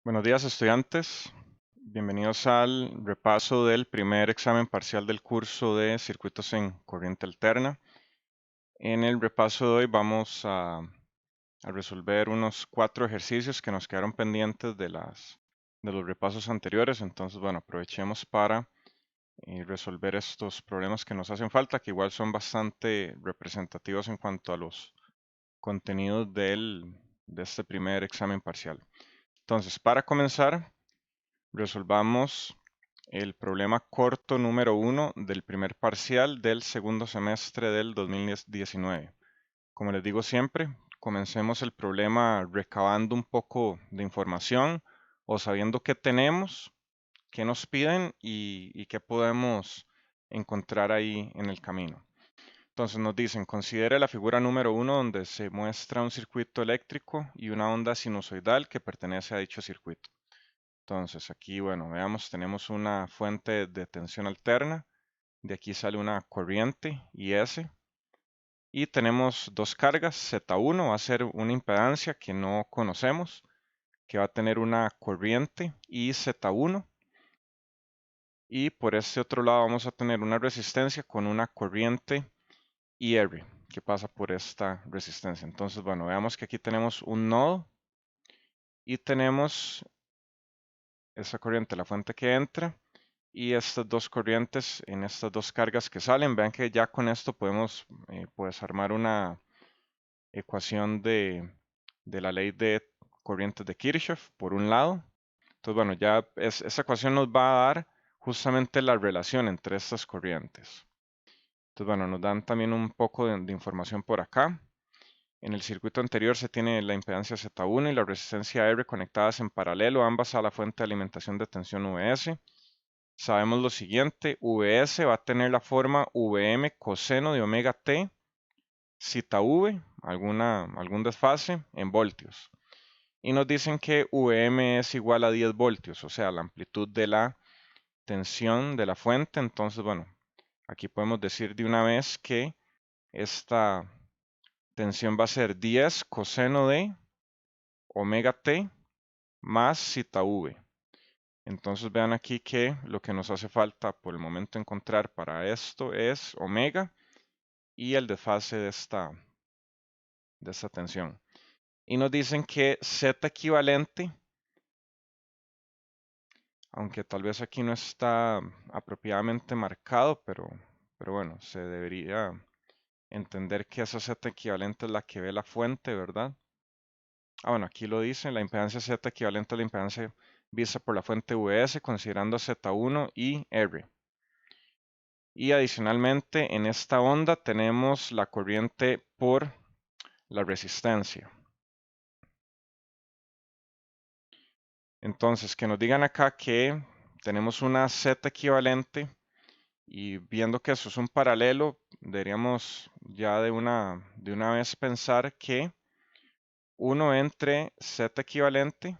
Buenos días, estudiantes. Bienvenidos al repaso del primer examen parcial del curso de circuitos en corriente alterna. En el repaso de hoy vamos a resolver unos 4 ejercicios que nos quedaron pendientes de los repasos anteriores. Entonces, bueno, aprovechemos para resolver estos problemas que nos hacen falta, que igual son bastante representativos en cuanto a los contenidos de este primer examen parcial. Entonces, para comenzar, resolvamos el problema corto número 1 del primer parcial del segundo semestre del 2019. Como les digo siempre, comencemos el problema recabando un poco de información o sabiendo qué tenemos, qué nos piden y qué podemos encontrar ahí en el camino. Entonces nos dicen, considere la figura número 1 donde se muestra un circuito eléctrico y una onda sinusoidal que pertenece a dicho circuito. Entonces aquí, bueno, veamos, tenemos una fuente de tensión alterna, de aquí sale una corriente IS y tenemos dos cargas, Z1 va a ser una impedancia que no conocemos, que va a tener una corriente IZ1 y por este otro lado vamos a tener una resistencia con una corriente IR que pasa por esta resistencia. Entonces, bueno, veamos que aquí tenemos un nodo y tenemos esa corriente, la fuente que entra y estas dos corrientes en estas dos cargas que salen. Vean que ya con esto podemos pues armar una ecuación de la ley de corrientes de Kirchhoff por un lado. Entonces, bueno, esa ecuación nos va a dar justamente la relación entre estas corrientes. Entonces, bueno, nos dan también un poco de información por acá. En el circuito anterior se tiene la impedancia Z1 y la resistencia R conectadas en paralelo, ambas a la fuente de alimentación de tensión VS. Sabemos lo siguiente, Vs va a tener la forma Vm coseno de omega t, zeta v, algún desfase, en voltios. Y nos dicen que Vm es igual a 10 voltios, o sea, la amplitud de la tensión de la fuente. Entonces, bueno, aquí podemos decir de una vez que esta tensión va a ser 10 coseno de omega t más zeta v. Entonces vean aquí que lo que nos hace falta por el momento encontrar para esto es omega y el desfase de esta tensión. Y nos dicen que Z equivalente, aunque tal vez aquí no está apropiadamente marcado, pero bueno, se debería entender que esa Z equivalente es la que ve la fuente, ¿verdad? Bueno, aquí lo dice, la impedancia Z equivalente a la impedancia vista por la fuente VS, considerando Z1 y R. Y adicionalmente en esta onda tenemos la corriente por la resistencia. Entonces, que nos digan acá que tenemos una Z equivalente y viendo que eso es un paralelo, deberíamos ya de una vez pensar que 1 entre Z equivalente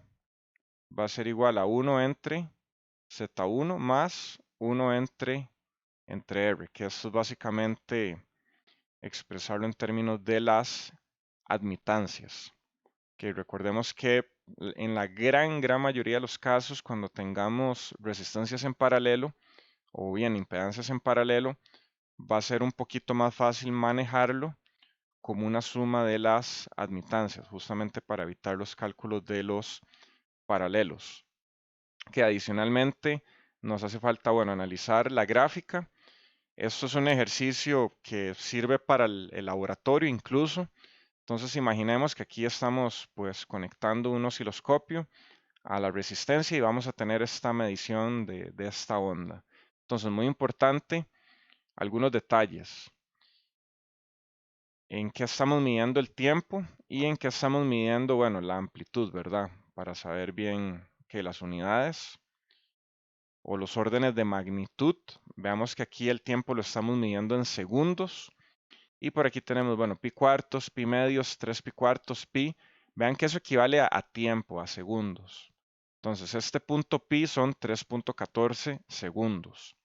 va a ser igual a 1 entre Z1 más 1 entre R, que esto es básicamente expresarlo en términos de las admitancias. Que recordemos que en la gran mayoría de los casos, cuando tengamos resistencias en paralelo o bien impedancias en paralelo, va a ser un poquito más fácil manejarlo como una suma de las admitancias, justamente para evitar los cálculos de los paralelos. Que adicionalmente nos hace falta, bueno, analizar la gráfica. Esto es un ejercicio que sirve para el laboratorio incluso. Entonces imaginemos que aquí estamos pues conectando un osciloscopio a la resistencia y vamos a tener esta medición de esta onda. Entonces muy importante, algunos detalles. En qué estamos midiendo el tiempo y en qué estamos midiendo, bueno, la amplitud, ¿verdad? Para saber bien que las unidades o los órdenes de magnitud, veamos que aquí el tiempo lo estamos midiendo en segundos. Y por aquí tenemos, bueno, pi cuartos, pi medios, 3 pi cuartos, pi. Vean que eso equivale a tiempo, a segundos. Entonces, este punto pi son 3.14 segundos.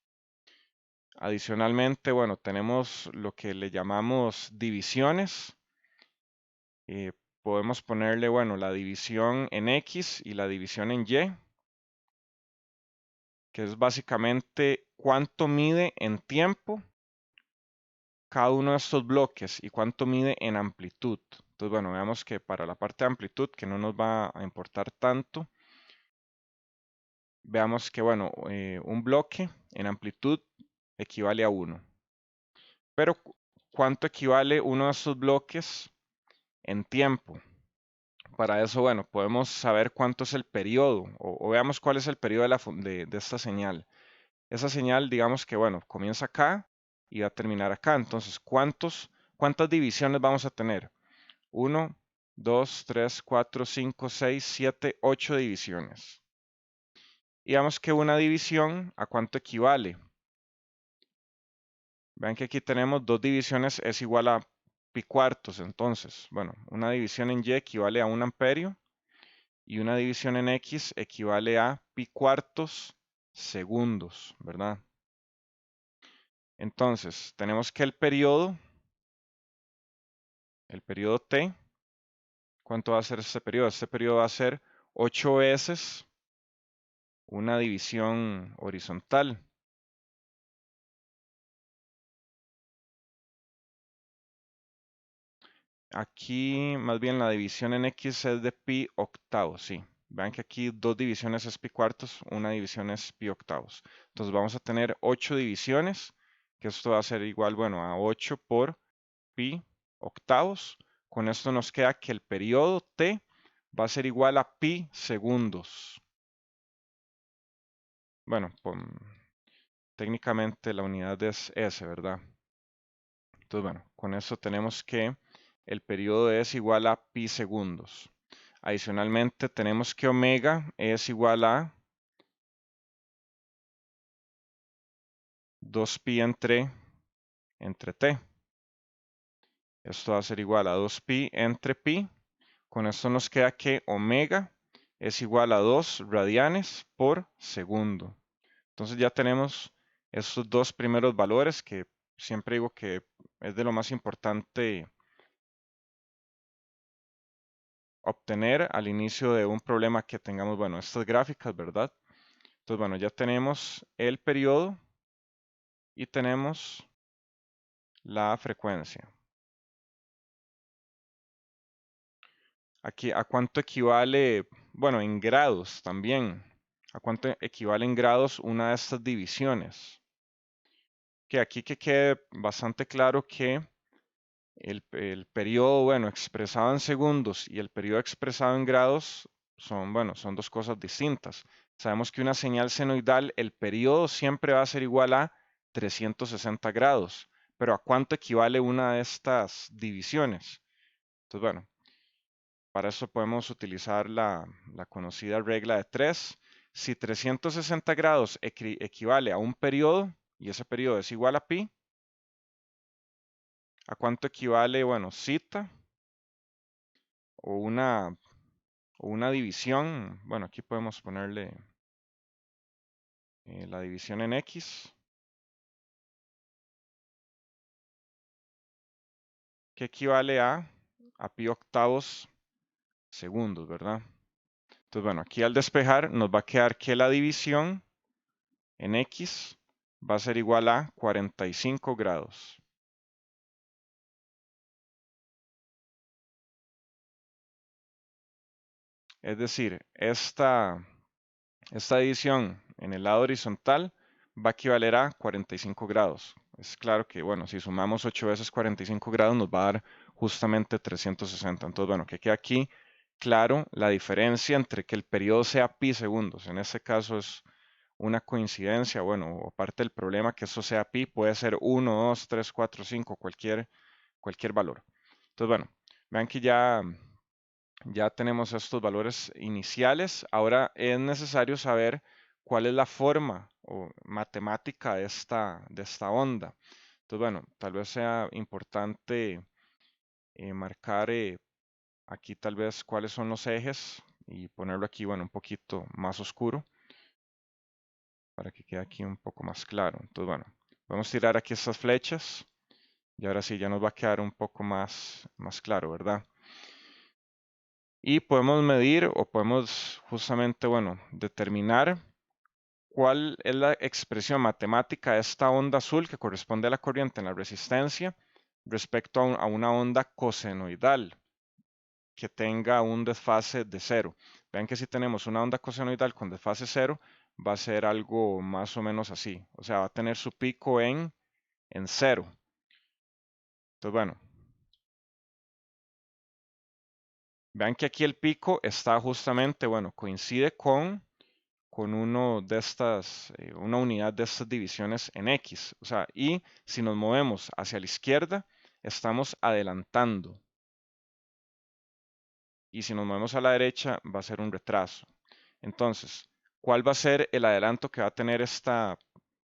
Adicionalmente, bueno, tenemos lo que le llamamos divisiones. podemos ponerle, bueno, la división en X y la división en Y, que es básicamente cuánto mide en tiempo cada uno de estos bloques y cuánto mide en amplitud. Entonces, bueno, veamos que para la parte de amplitud, que no nos va a importar tanto, veamos que, bueno, un bloque en amplitud equivale a 1. Pero, ¿cuánto equivale uno de estos bloques en tiempo? Para eso, bueno, podemos saber cuánto es el periodo o veamos cuál es el periodo de esta señal. Esa señal, digamos que, bueno, comienza acá y va a terminar acá. Entonces, ¿cuántas divisiones vamos a tener? 1, 2, 3, 4, 5, 6, 7, 8 divisiones. Y vemos que una división, ¿a cuánto equivale? Vean que aquí tenemos dos divisiones, es igual a pi cuartos. Entonces, bueno, una división en Y equivale a 1 amperio y una división en X equivale a pi cuartos segundos, ¿verdad? Entonces, tenemos que el periodo T, ¿cuánto va a ser este periodo? Este periodo va a ser 8 veces una división horizontal. Aquí más bien la división en X es de pi octavos, sí. Vean que aquí dos divisiones es pi cuartos, una división es pi octavos. Entonces vamos a tener 8 divisiones, que esto va a ser igual, bueno, a 8 por pi octavos. Con esto nos queda que el periodo T va a ser igual a pi segundos. Bueno, técnicamente la unidad es S, ¿verdad? Entonces, bueno, con eso tenemos que el periodo es igual a pi segundos. Adicionalmente, tenemos que omega es igual a 2pi entre t. Esto va a ser igual a 2pi entre pi. Con esto nos queda que omega es igual a 2 radianes por segundo. Entonces ya tenemos estos dos primeros valores que siempre digo que es de lo más importante obtener al inicio de un problema que tengamos, bueno, estas gráficas, ¿verdad? Entonces, bueno, ya tenemos el periodo y tenemos la frecuencia. Aquí, ¿a cuánto equivale? Bueno, en grados también. ¿A cuánto equivale en grados una de estas divisiones? Que aquí que quede bastante claro que el periodo, bueno, expresado en segundos y el periodo expresado en grados son, bueno, son dos cosas distintas. Sabemos que una señal senoidal, el periodo siempre va a ser igual a 360 grados, pero ¿a cuánto equivale una de estas divisiones? Entonces, bueno, para eso podemos utilizar la conocida regla de 3. Si 360 grados equivale a un periodo y ese periodo es igual a pi, ¿a cuánto equivale? Bueno, zeta o una división. Bueno, aquí podemos ponerle la división en X, que equivale a pi octavos segundos, ¿verdad? Entonces, bueno, aquí al despejar nos va a quedar que la división en X va a ser igual a 45 grados. Es decir, esta división en el lado horizontal va a equivaler a 45 grados. Es claro que, bueno, si sumamos 8 veces 45 grados nos va a dar justamente 360. Entonces, bueno, que quede aquí claro la diferencia entre que el periodo sea pi segundos. En este caso es una coincidencia, bueno, o parte del problema que eso sea pi, puede ser 1, 2, 3, 4, 5, cualquier valor. Entonces, bueno, vean que ya tenemos estos valores iniciales. Ahora es necesario saber cuál es la forma o matemática de esta onda. Entonces, bueno, tal vez sea importante marcar aquí tal vez cuáles son los ejes y ponerlo aquí, bueno, un poquito más oscuro para que quede aquí un poco más claro. Entonces, bueno, vamos a tirar aquí estas flechas y ahora sí ya nos va a quedar un poco más claro, ¿verdad? Y podemos medir o podemos justamente, bueno, determinar cuál es la expresión matemática de esta onda azul que corresponde a la corriente en la resistencia respecto a una onda cosenoidal que tenga un desfase de cero. Vean que si tenemos una onda cosenoidal con desfase cero, va a ser algo más o menos así. O sea, va a tener su pico en cero. Entonces, bueno, vean que aquí el pico está justamente, bueno, coincide con uno de estas, una unidad de estas divisiones en X. O sea, y si nos movemos hacia la izquierda, estamos adelantando. Y si nos movemos a la derecha, va a ser un retraso. Entonces, ¿cuál va a ser el adelanto que va a tener esta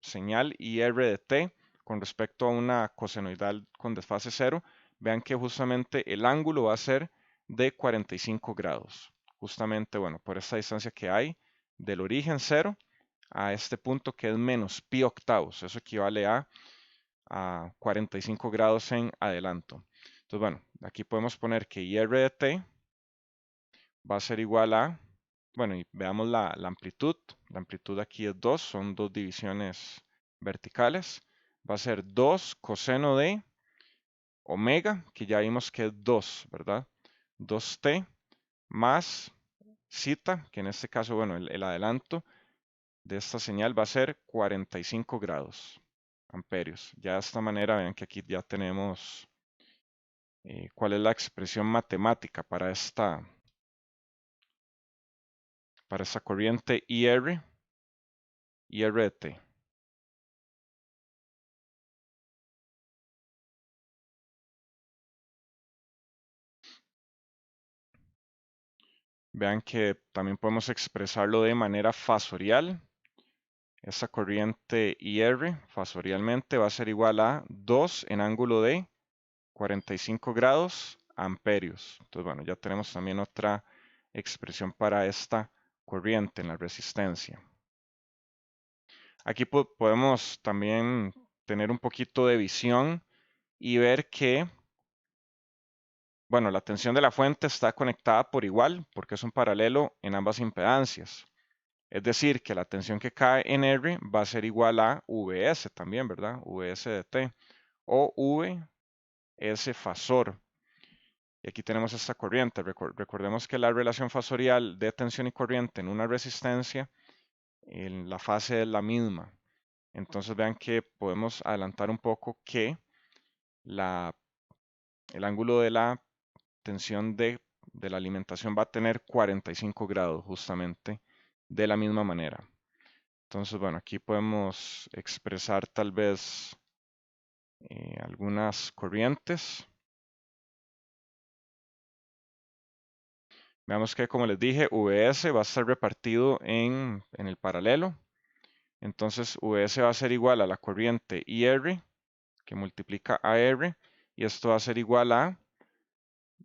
señal IR de t con respecto a una cosenoidal con desfase cero? Vean que justamente el ángulo va a ser de 45 grados. Justamente, bueno, por esta distancia que hay del origen cero a este punto que es menos pi octavos. Eso equivale a 45 grados en adelanto. Entonces, bueno, aquí podemos poner que IR de t va a ser igual a, bueno, y veamos la amplitud. La amplitud aquí es 2, son dos divisiones verticales. Va a ser 2 coseno de omega, que ya vimos que es 2, ¿verdad? 2t más zeta, que en este caso, bueno, el adelanto de esta señal va a ser 45 grados amperios. Ya de esta manera, vean que aquí ya tenemos cuál es la expresión matemática para esta corriente IR de T. Vean que también podemos expresarlo de manera fasorial. Esta corriente IR fasorialmente va a ser igual a 2 en ángulo de 45 grados amperios. Entonces, bueno, ya tenemos también otra expresión para esta corriente en la resistencia. Aquí podemos también tener un poquito de visión y ver que, bueno, la tensión de la fuente está conectada por igual porque es un paralelo en ambas impedancias. Es decir, que la tensión que cae en R va a ser igual a Vs también, ¿verdad? Vs de T o Vs fasor. Y aquí tenemos esta corriente. Recordemos que la relación fasorial de tensión y corriente en una resistencia, en la fase es la misma. Entonces vean que podemos adelantar un poco que el ángulo de la tensión de la alimentación va a tener 45 grados justamente de la misma manera. Entonces, bueno, aquí podemos expresar tal vez algunas corrientes. Veamos que, como les dije, Vs va a estar repartido en el paralelo. Entonces, Vs va a ser igual a la corriente IR, que multiplica a R, y esto va a ser igual a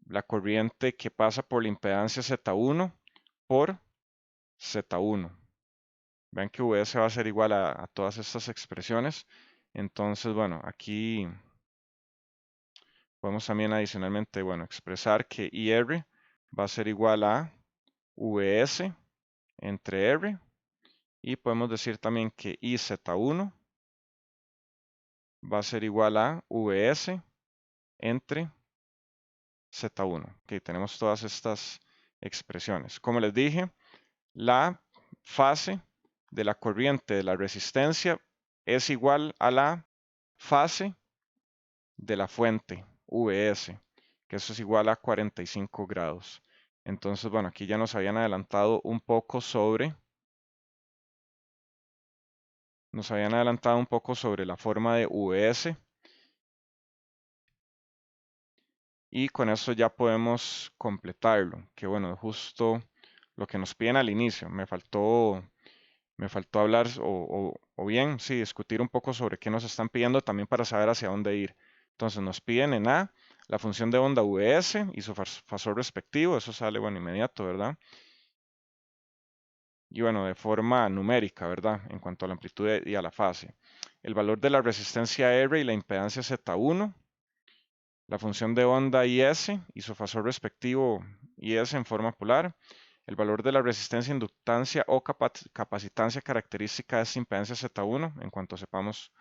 la corriente que pasa por la impedancia Z1 por Z1. Vean que Vs va a ser igual a todas estas expresiones. Entonces, bueno, aquí podemos también adicionalmente, bueno, expresar que IR va a ser igual a Vs entre R y podemos decir también que IZ1 va a ser igual a Vs entre Z1. Ok, tenemos todas estas expresiones. Como les dije, la fase de la corriente de la resistencia es igual a la fase de la fuente, Vs, que eso es igual a 45 grados. Entonces, bueno, aquí ya nos habían adelantado un poco sobre la forma de Vs y con eso ya podemos completarlo, que bueno, justo lo que nos piden al inicio. Me faltó hablar o bien, sí, discutir un poco sobre qué nos están pidiendo también para saber hacia dónde ir. Entonces nos piden en A la función de onda Vs y su fasor respectivo, eso sale, bueno, inmediato, ¿verdad? Y bueno, de forma numérica, ¿verdad? En cuanto a la amplitud y a la fase. El valor de la resistencia R y la impedancia Z1, la función de onda IS y su fasor respectivo y S en forma polar. El valor de la resistencia, inductancia o capacitancia característica de esta impedancia Z1. En cuanto sepamos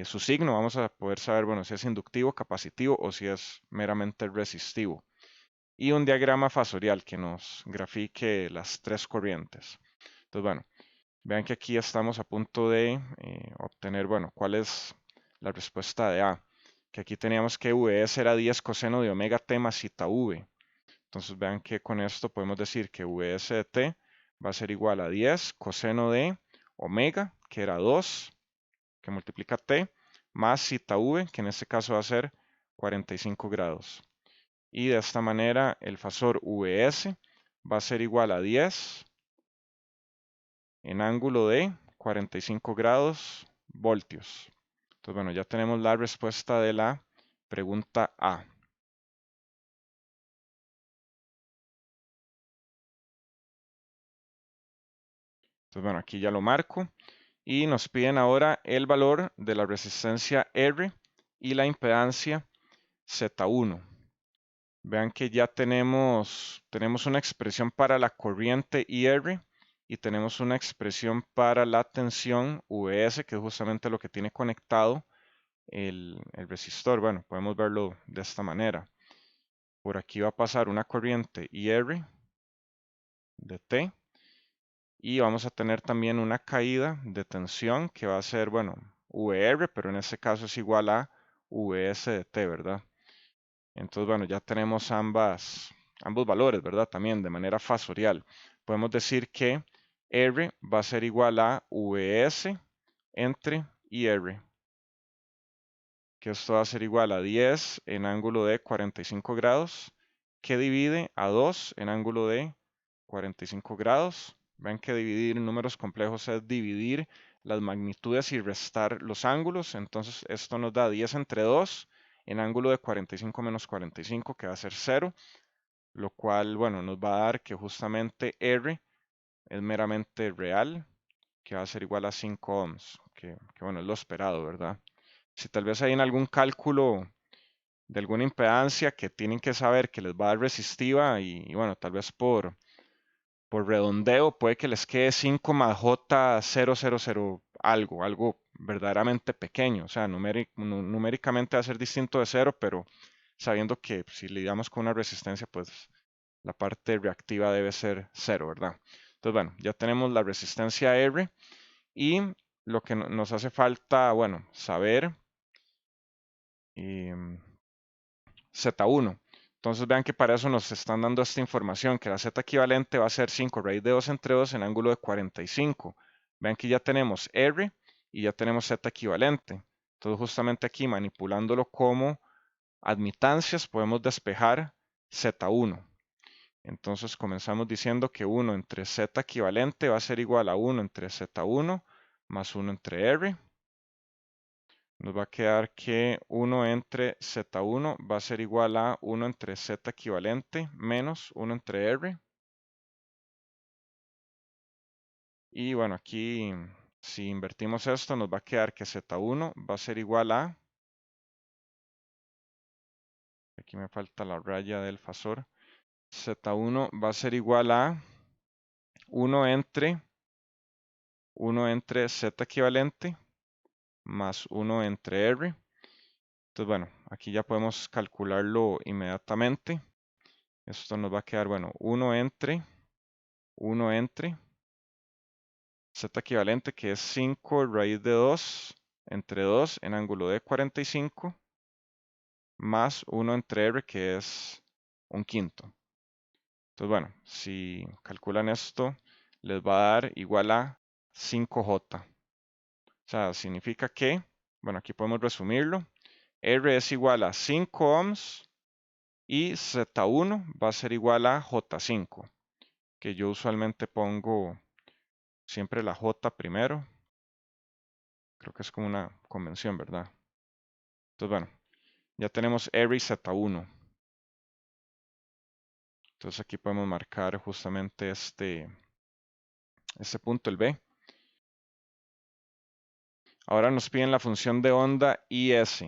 su signo, vamos a poder saber, bueno, si es inductivo, capacitivo o si es meramente resistivo. Y un diagrama fasorial que nos grafique las tres corrientes. Entonces, bueno, vean que aquí estamos a punto de obtener, bueno, cuál es la respuesta de A. Que aquí teníamos que Vs era 10 coseno de omega t más zeta V. Entonces vean que con esto podemos decir que Vs de t va a ser igual a 10 coseno de omega, que era 2, que multiplica t, más zeta V, que en este caso va a ser 45 grados. Y de esta manera el fasor Vs va a ser igual a 10 en ángulo de 45 grados voltios. Entonces, bueno, ya tenemos la respuesta de la pregunta A. Entonces, bueno, aquí ya lo marco. Y nos piden ahora el valor de la resistencia R y la impedancia Z1. Vean que ya tenemos una expresión para la corriente IR y tenemos una expresión para la tensión Vs, que es justamente lo que tiene conectado el resistor. Bueno, podemos verlo de esta manera. Por aquí va a pasar una corriente IR de T y vamos a tener también una caída de tensión que va a ser, bueno, VR, pero en este caso es igual a Vs de T, ¿verdad? Entonces, bueno, ya tenemos ambos valores, ¿verdad? También de manera fasorial. Podemos decir que R va a ser igual a Vs entre IR, que esto va a ser igual a 10 en ángulo de 45 grados, que divide a 2 en ángulo de 45 grados. Ven que dividir números complejos es dividir las magnitudes y restar los ángulos. Entonces esto nos da 10 entre 2 en ángulo de 45 menos 45, que va a ser 0, lo cual, bueno, nos va a dar que justamente R es meramente real, que va a ser igual a 5 ohms, que bueno, es lo esperado, ¿verdad? Si tal vez hay en algún cálculo de alguna impedancia que tienen que saber que les va a dar resistiva y bueno, tal vez por redondeo puede que les quede 5 más J000 algo verdaderamente pequeño, o sea, numéricamente va a ser distinto de 0, pero sabiendo que si lidiamos con una resistencia, pues la parte reactiva debe ser 0, ¿verdad? Entonces, bueno, ya tenemos la resistencia R y lo que nos hace falta, bueno, saber em, Z1. Entonces vean que para eso nos están dando esta información, que la Z equivalente va a ser 5 raíz de 2 entre 2 en ángulo de 45. Vean que ya tenemos R y ya tenemos Z equivalente. Entonces justamente aquí manipulándolo como admitancias podemos despejar Z1. Entonces comenzamos diciendo que 1 entre Z equivalente va a ser igual a 1 entre Z1 más 1 entre R. Nos va a quedar que 1 entre Z1 va a ser igual a 1 entre Z equivalente menos 1 entre R. Y bueno, aquí si invertimos esto nos va a quedar que Z1 va a ser igual a, aquí me falta la raya del fasor, Z1 va a ser igual a 1 entre Z equivalente más 1 entre R. Entonces, bueno, aquí ya podemos calcularlo inmediatamente. Esto nos va a quedar, bueno, 1 entre Z equivalente, que es 5 raíz de 2 entre 2 en ángulo de 45, más 1 entre R, que es un quinto. Entonces, bueno, si calculan esto, les va a dar igual a 5J. O sea, significa que, bueno, aquí podemos resumirlo. R es igual a 5 ohms y Z1 va a ser igual a J5, que yo usualmente pongo siempre la J primero. Creo que es como una convención, ¿verdad? Entonces, bueno, ya tenemos R y Z1. Entonces aquí podemos marcar justamente este punto, el B. Ahora nos piden la función de onda IS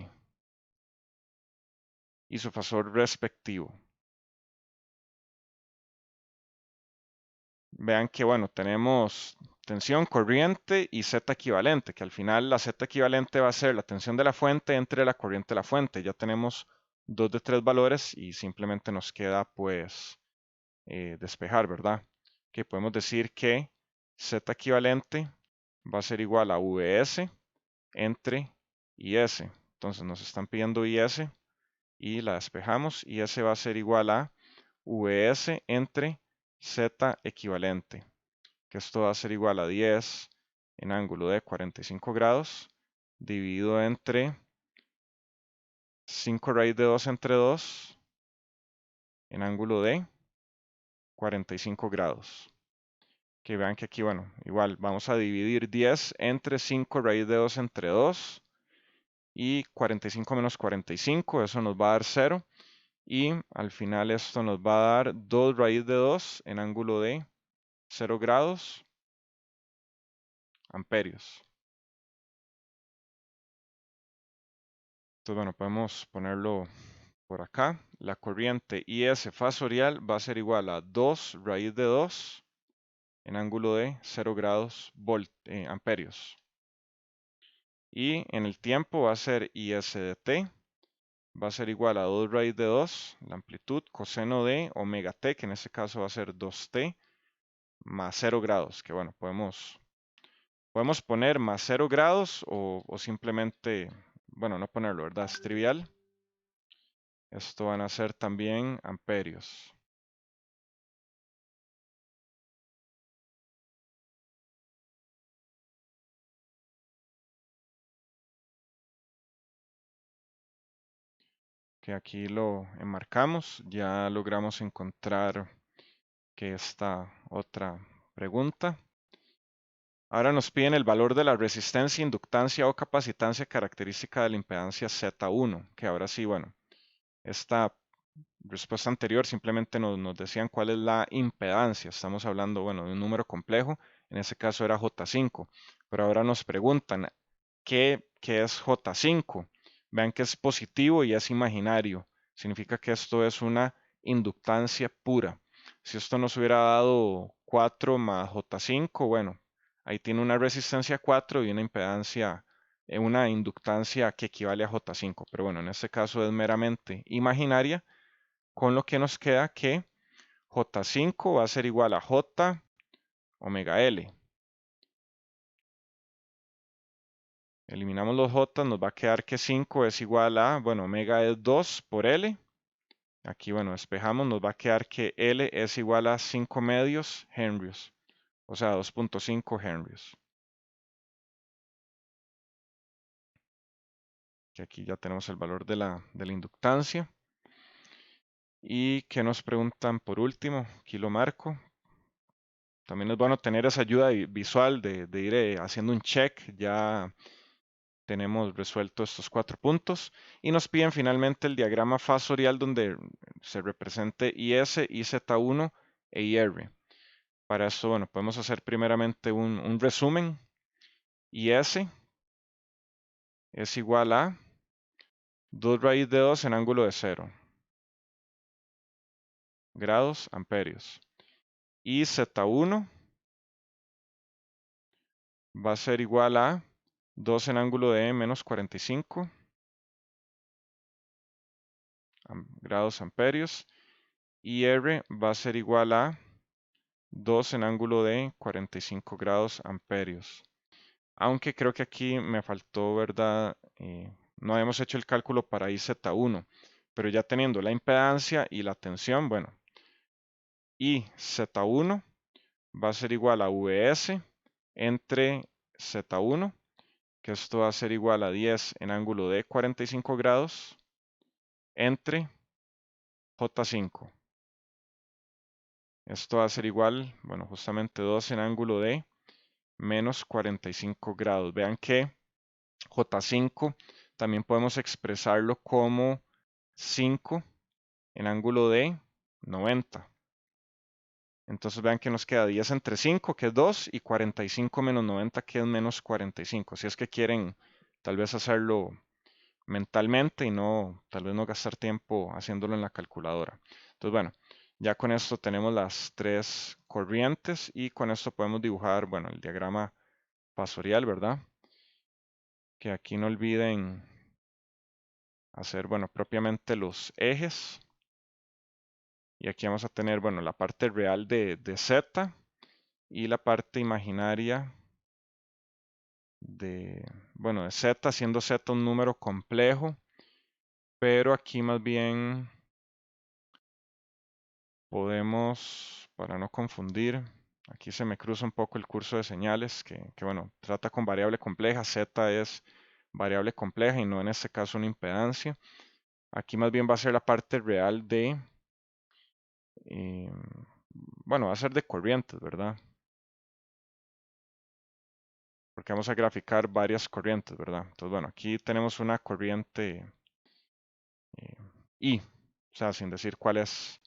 y su fasor respectivo. vean que, bueno, tenemos tensión corriente y Z equivalente, que al final la Z equivalente va a ser la tensión de la fuente entre la corriente de la fuente. Ya tenemos dos de tres valores y simplemente nos queda, pues, despejar, ¿verdad? Que podemos decir que Z equivalente va a ser igual a VS entre IS. Entonces nos están pidiendo IS y la despejamos. IS va a ser igual a VS entre Z equivalente, que esto va a ser igual a 10 en ángulo de 45 grados, dividido entre 5 raíz de 2 entre 2 en ángulo de 45 grados. Que vean que aquí, bueno, igual vamos a dividir 10 entre 5 raíz de 2 entre 2 y 45 menos 45, eso nos va a dar 0. Y al final esto nos va a dar 2 raíz de 2 en ángulo de 0 grados amperios. Entonces, bueno, podemos ponerlo por acá. La corriente IS fasorial va a ser igual a 2 raíz de 2 en ángulo de 0 grados amperios. Y en el tiempo va a ser IS de t, va a ser igual a 2 raíz de 2, la amplitud coseno de omega t, que en este caso va a ser 2t, más 0 grados, que bueno, podemos poner más 0 grados o simplemente, bueno, no ponerlo, ¿verdad? Es trivial. Esto van a ser también amperios. Que aquí lo enmarcamos. Ya logramos encontrar que esta otra pregunta. Ahora nos piden el valor de la resistencia, inductancia o capacitancia característica de la impedancia Z1, que ahora sí, bueno, esta respuesta anterior simplemente nos decían cuál es la impedancia. Estamos hablando, bueno, de un número complejo, en ese caso era J5, pero ahora nos preguntan qué es J5. Vean que es positivo y es imaginario. Significa que esto es una inductancia pura. Si esto nos hubiera dado 4 más J5, bueno, ahí tiene una resistencia 4 y una impedancia, una inductancia que equivale a J5. Pero bueno, en este caso es meramente imaginaria, con lo que nos queda que J5 va a ser igual a J omega L. Eliminamos los J, nos va a quedar que 5 es igual a, bueno, omega es 2 por L. Aquí, bueno, despejamos, nos va a quedar que L es igual a 5 medios henrios, o sea, 2.5 henrios. Que aquí ya tenemos el valor de la inductancia. ¿Y qué nos preguntan por último? Aquí lo marco. También es bueno tener esa ayuda visual de ir haciendo un check. Ya tenemos resuelto estos 4 puntos y nos piden finalmente el diagrama fasorial donde se represente IS, IZ1 e IR. Para esto, bueno, podemos hacer primeramente un resumen. IS es igual a 2 raíz de 2 en ángulo de 0 grados amperios. IZ1 va a ser igual a 2 en ángulo de menos 45 grados amperios. IR va a ser igual a 2 en ángulo de 45 grados amperios. Aunque creo que aquí me faltó, ¿verdad? No habíamos hecho el cálculo para IZ1, pero ya teniendo la impedancia y la tensión, bueno, IZ1 va a ser igual a VS entre Z1, que esto va a ser igual a 10 en ángulo de 45 grados, entre J5. Esto va a ser igual, bueno, justamente 2 en ángulo de menos 45 grados. Vean que J5 también podemos expresarlo como 5 en ángulo de 90. Entonces vean que nos queda 10 entre 5, que es 2, y 45 menos 90, que es menos 45. Si es que quieren tal vez hacerlo mentalmente y no, tal vez no gastar tiempo haciéndolo en la calculadora. Entonces, bueno, Ya con esto tenemos las tres corrientes y con esto podemos dibujar, bueno, el diagrama fasorial, ¿verdad? Que aquí no olviden hacer, bueno, propiamente los ejes. Y aquí vamos a tener, bueno, la parte real de Z y la parte imaginaria bueno, de Z, siendo Z un número complejo, pero aquí más bien podemos, para no confundir, aquí se me cruza un poco el curso de señales, que bueno, trata con variable compleja, Z es variable compleja y no en este caso una impedancia. Aquí más bien va a ser la parte real eh, bueno, va a ser de corrientes, ¿verdad? Porque vamos a graficar varias corrientes, ¿verdad? Entonces, bueno, aquí tenemos una corriente eh, I, o sea, sin decir cuál es.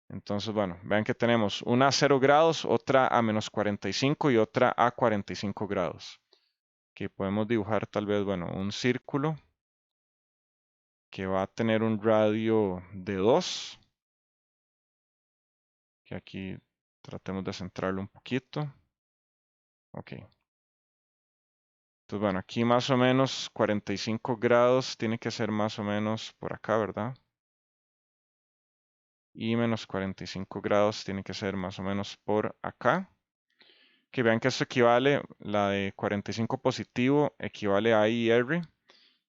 Entonces, bueno, vean que tenemos una a 0 grados, otra a menos 45 y otra a 45 grados. Aquí podemos dibujar tal vez, bueno, un círculo que va a tener un radio de 2, que aquí tratemos de centrarlo un poquito. Ok. Entonces, bueno, aquí más o menos 45 grados tiene que ser más o menos por acá, ¿verdad? Y menos 45 grados tiene que ser más o menos por acá. Que vean que esto equivale, la de 45 positivo equivale a IR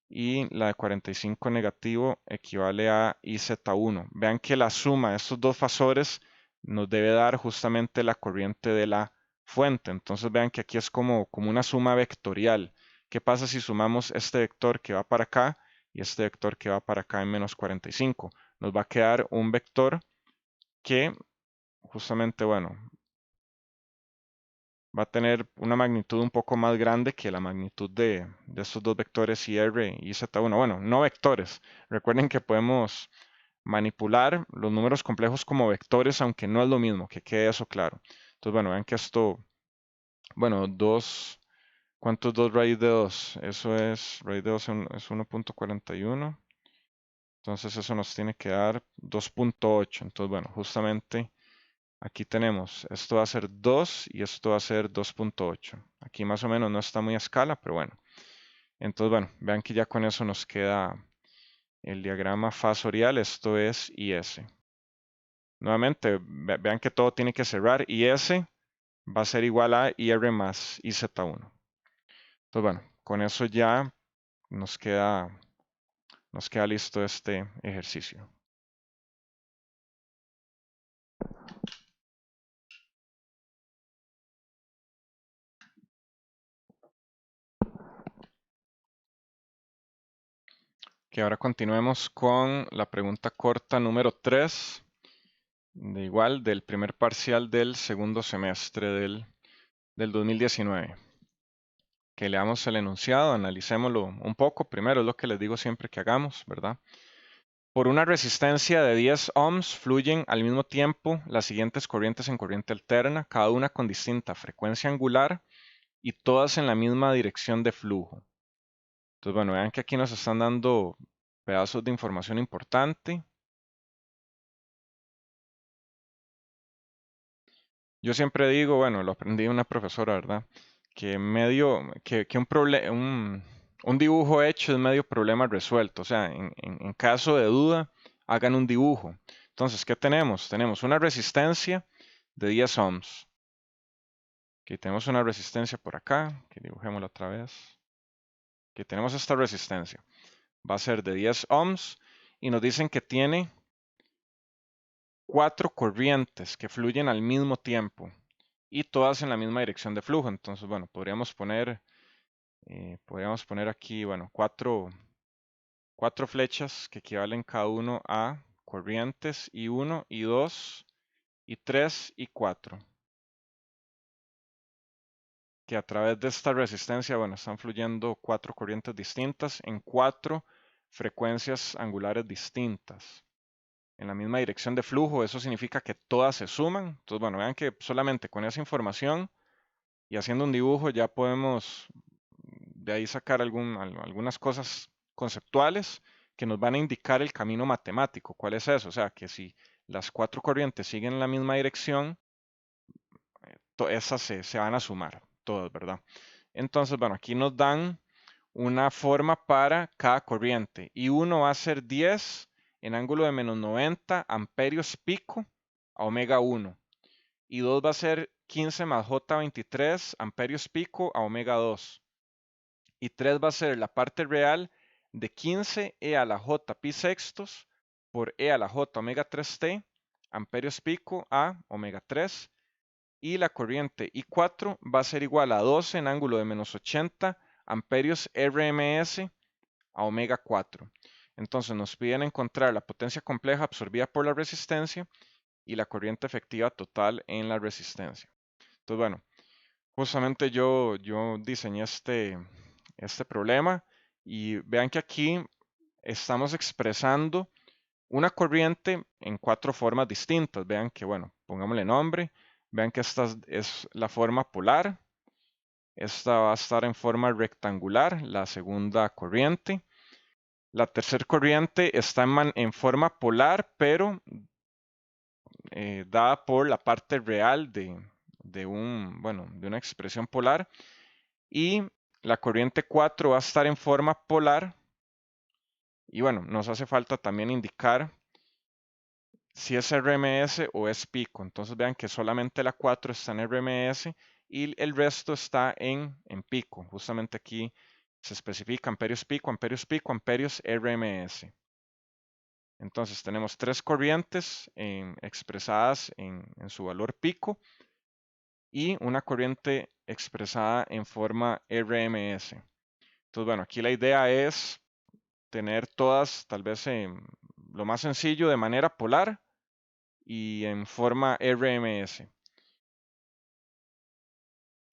y la de 45 negativo equivale a IZ1. Vean que la suma de estos dos fasores nos debe dar justamente la corriente de la fuente. Entonces vean que aquí es como una suma vectorial. ¿Qué pasa si sumamos este vector que va para acá y este vector que va para acá en menos 45? Nos va a quedar un vector que justamente, bueno, va a tener una magnitud un poco más grande que la magnitud de estos dos vectores IR y Z1. Bueno, no vectores. Recuerden que podemos manipular los números complejos como vectores, aunque no es lo mismo, que quede eso claro. Entonces, bueno, vean que esto, bueno, ¿cuántos 2 raíz de 2? Eso es, raíz de 2 es 1.41. Entonces eso nos tiene que dar 2.8. Entonces, bueno, justamente aquí tenemos, esto va a ser 2 y esto va a ser 2.8. Aquí más o menos no está muy a escala, pero bueno. Entonces, bueno, vean que ya con eso nos queda el diagrama fasorial, esto es IS. Nuevamente, vean que todo tiene que cerrar. IS va a ser igual a IR más IZ1. Entonces, bueno, con eso ya nos queda listo este ejercicio. Que ahora continuemos con la pregunta corta número 3, del primer parcial del segundo semestre del 2019. Que leamos el enunciado, analicémoslo un poco. Primero es lo que les digo siempre que hagamos, ¿verdad? Por una resistencia de 10 ohms fluyen al mismo tiempo las siguientes corrientes en corriente alterna, cada una con distinta frecuencia angular y todas en la misma dirección de flujo. Entonces, bueno, vean que aquí nos están dando pedazos de información importante. Yo siempre digo, bueno, lo aprendí de una profesora, ¿verdad? Que un dibujo hecho es medio problema resuelto. O sea, en caso de duda, hagan un dibujo. Entonces, ¿qué tenemos? Tenemos una resistencia de 10 ohms. Aquí tenemos una resistencia por acá, que dibujémosla otra vez. Aquí tenemos esta resistencia. Va a ser de 10 ohms y nos dicen que tiene 4 corrientes que fluyen al mismo tiempo y todas en la misma dirección de flujo. Entonces, bueno, podríamos poner aquí, bueno, cuatro flechas que equivalen cada uno a corrientes I1, I2, I3 y 4, que a través de esta resistencia, bueno, están fluyendo 4 corrientes distintas en 4 frecuencias angulares distintas. En la misma dirección de flujo, eso significa que todas se suman. Entonces, bueno, vean que solamente con esa información y haciendo un dibujo ya podemos de ahí sacar algunas cosas conceptuales que nos van a indicar el camino matemático. ¿Cuál es eso? O sea, que si las cuatro corrientes siguen la misma dirección, esas se van a sumar, todas, ¿verdad? Entonces, bueno, aquí nos dan una forma para cada corriente y uno va a ser 10 en ángulo de menos 90 amperios pico a omega 1 y 2 va a ser 15 más J23 amperios pico a omega 2 y 3 va a ser la parte real de 15 e a la j pi sextos por e a la j omega 3t amperios pico a omega 3 y la corriente I4 va a ser igual a 12 en ángulo de menos 80 amperios RMS a omega 4. Entonces nos piden encontrar la potencia compleja absorbida por la resistencia y la corriente efectiva total en la resistencia. Entonces, bueno, justamente yo diseñé este problema y vean que aquí estamos expresando una corriente en cuatro formas distintas. Vean que, bueno, pongámosle nombre. Vean que esta es la forma polar. Esta va a estar en forma rectangular, la segunda corriente. La tercera corriente está en forma polar, pero dada por la parte real de una expresión polar. Y la corriente 4 va a estar en forma polar. Y bueno, nos hace falta también indicar si es RMS o es pico. Entonces vean que solamente la 4 está en RMS y el resto está en pico. Justamente aquí se especifica amperios pico, amperios pico, amperios RMS. Entonces tenemos tres corrientes expresadas en su valor pico y una corriente expresada en forma RMS. Entonces, bueno, aquí la idea es tener todas, tal vez lo más sencillo, de manera polar y en forma RMS.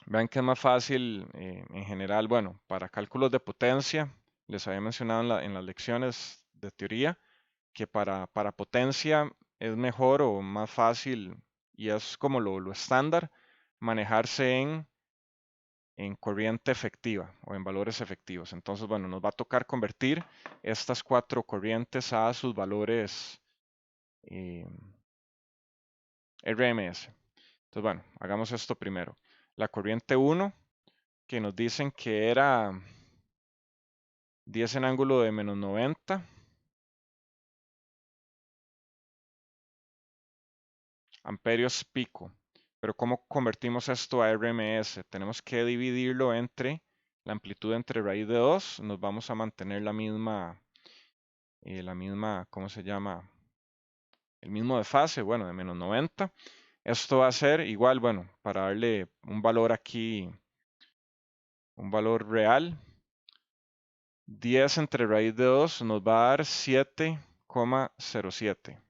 Vean que es más fácil en general, bueno, para cálculos de potencia, les había mencionado en las lecciones de teoría, que para potencia es mejor o más fácil y es como lo estándar manejarse en corriente efectiva o en valores efectivos. Entonces, bueno, nos va a tocar convertir estas cuatro corrientes a sus valores RMS. Entonces, bueno, hagamos esto primero. La corriente 1, que nos dicen que era 10 en ángulo de menos 90 amperios pico. Pero ¿cómo convertimos esto a RMS? Tenemos que dividirlo entre la amplitud entre raíz de 2. Nos vamos a mantener la misma, ¿cómo se llama? El mismo desfase, bueno, de menos 90. Esto va a ser igual, bueno, para darle un valor aquí, un valor real. 10 entre raíz de 2 nos va a dar 7,07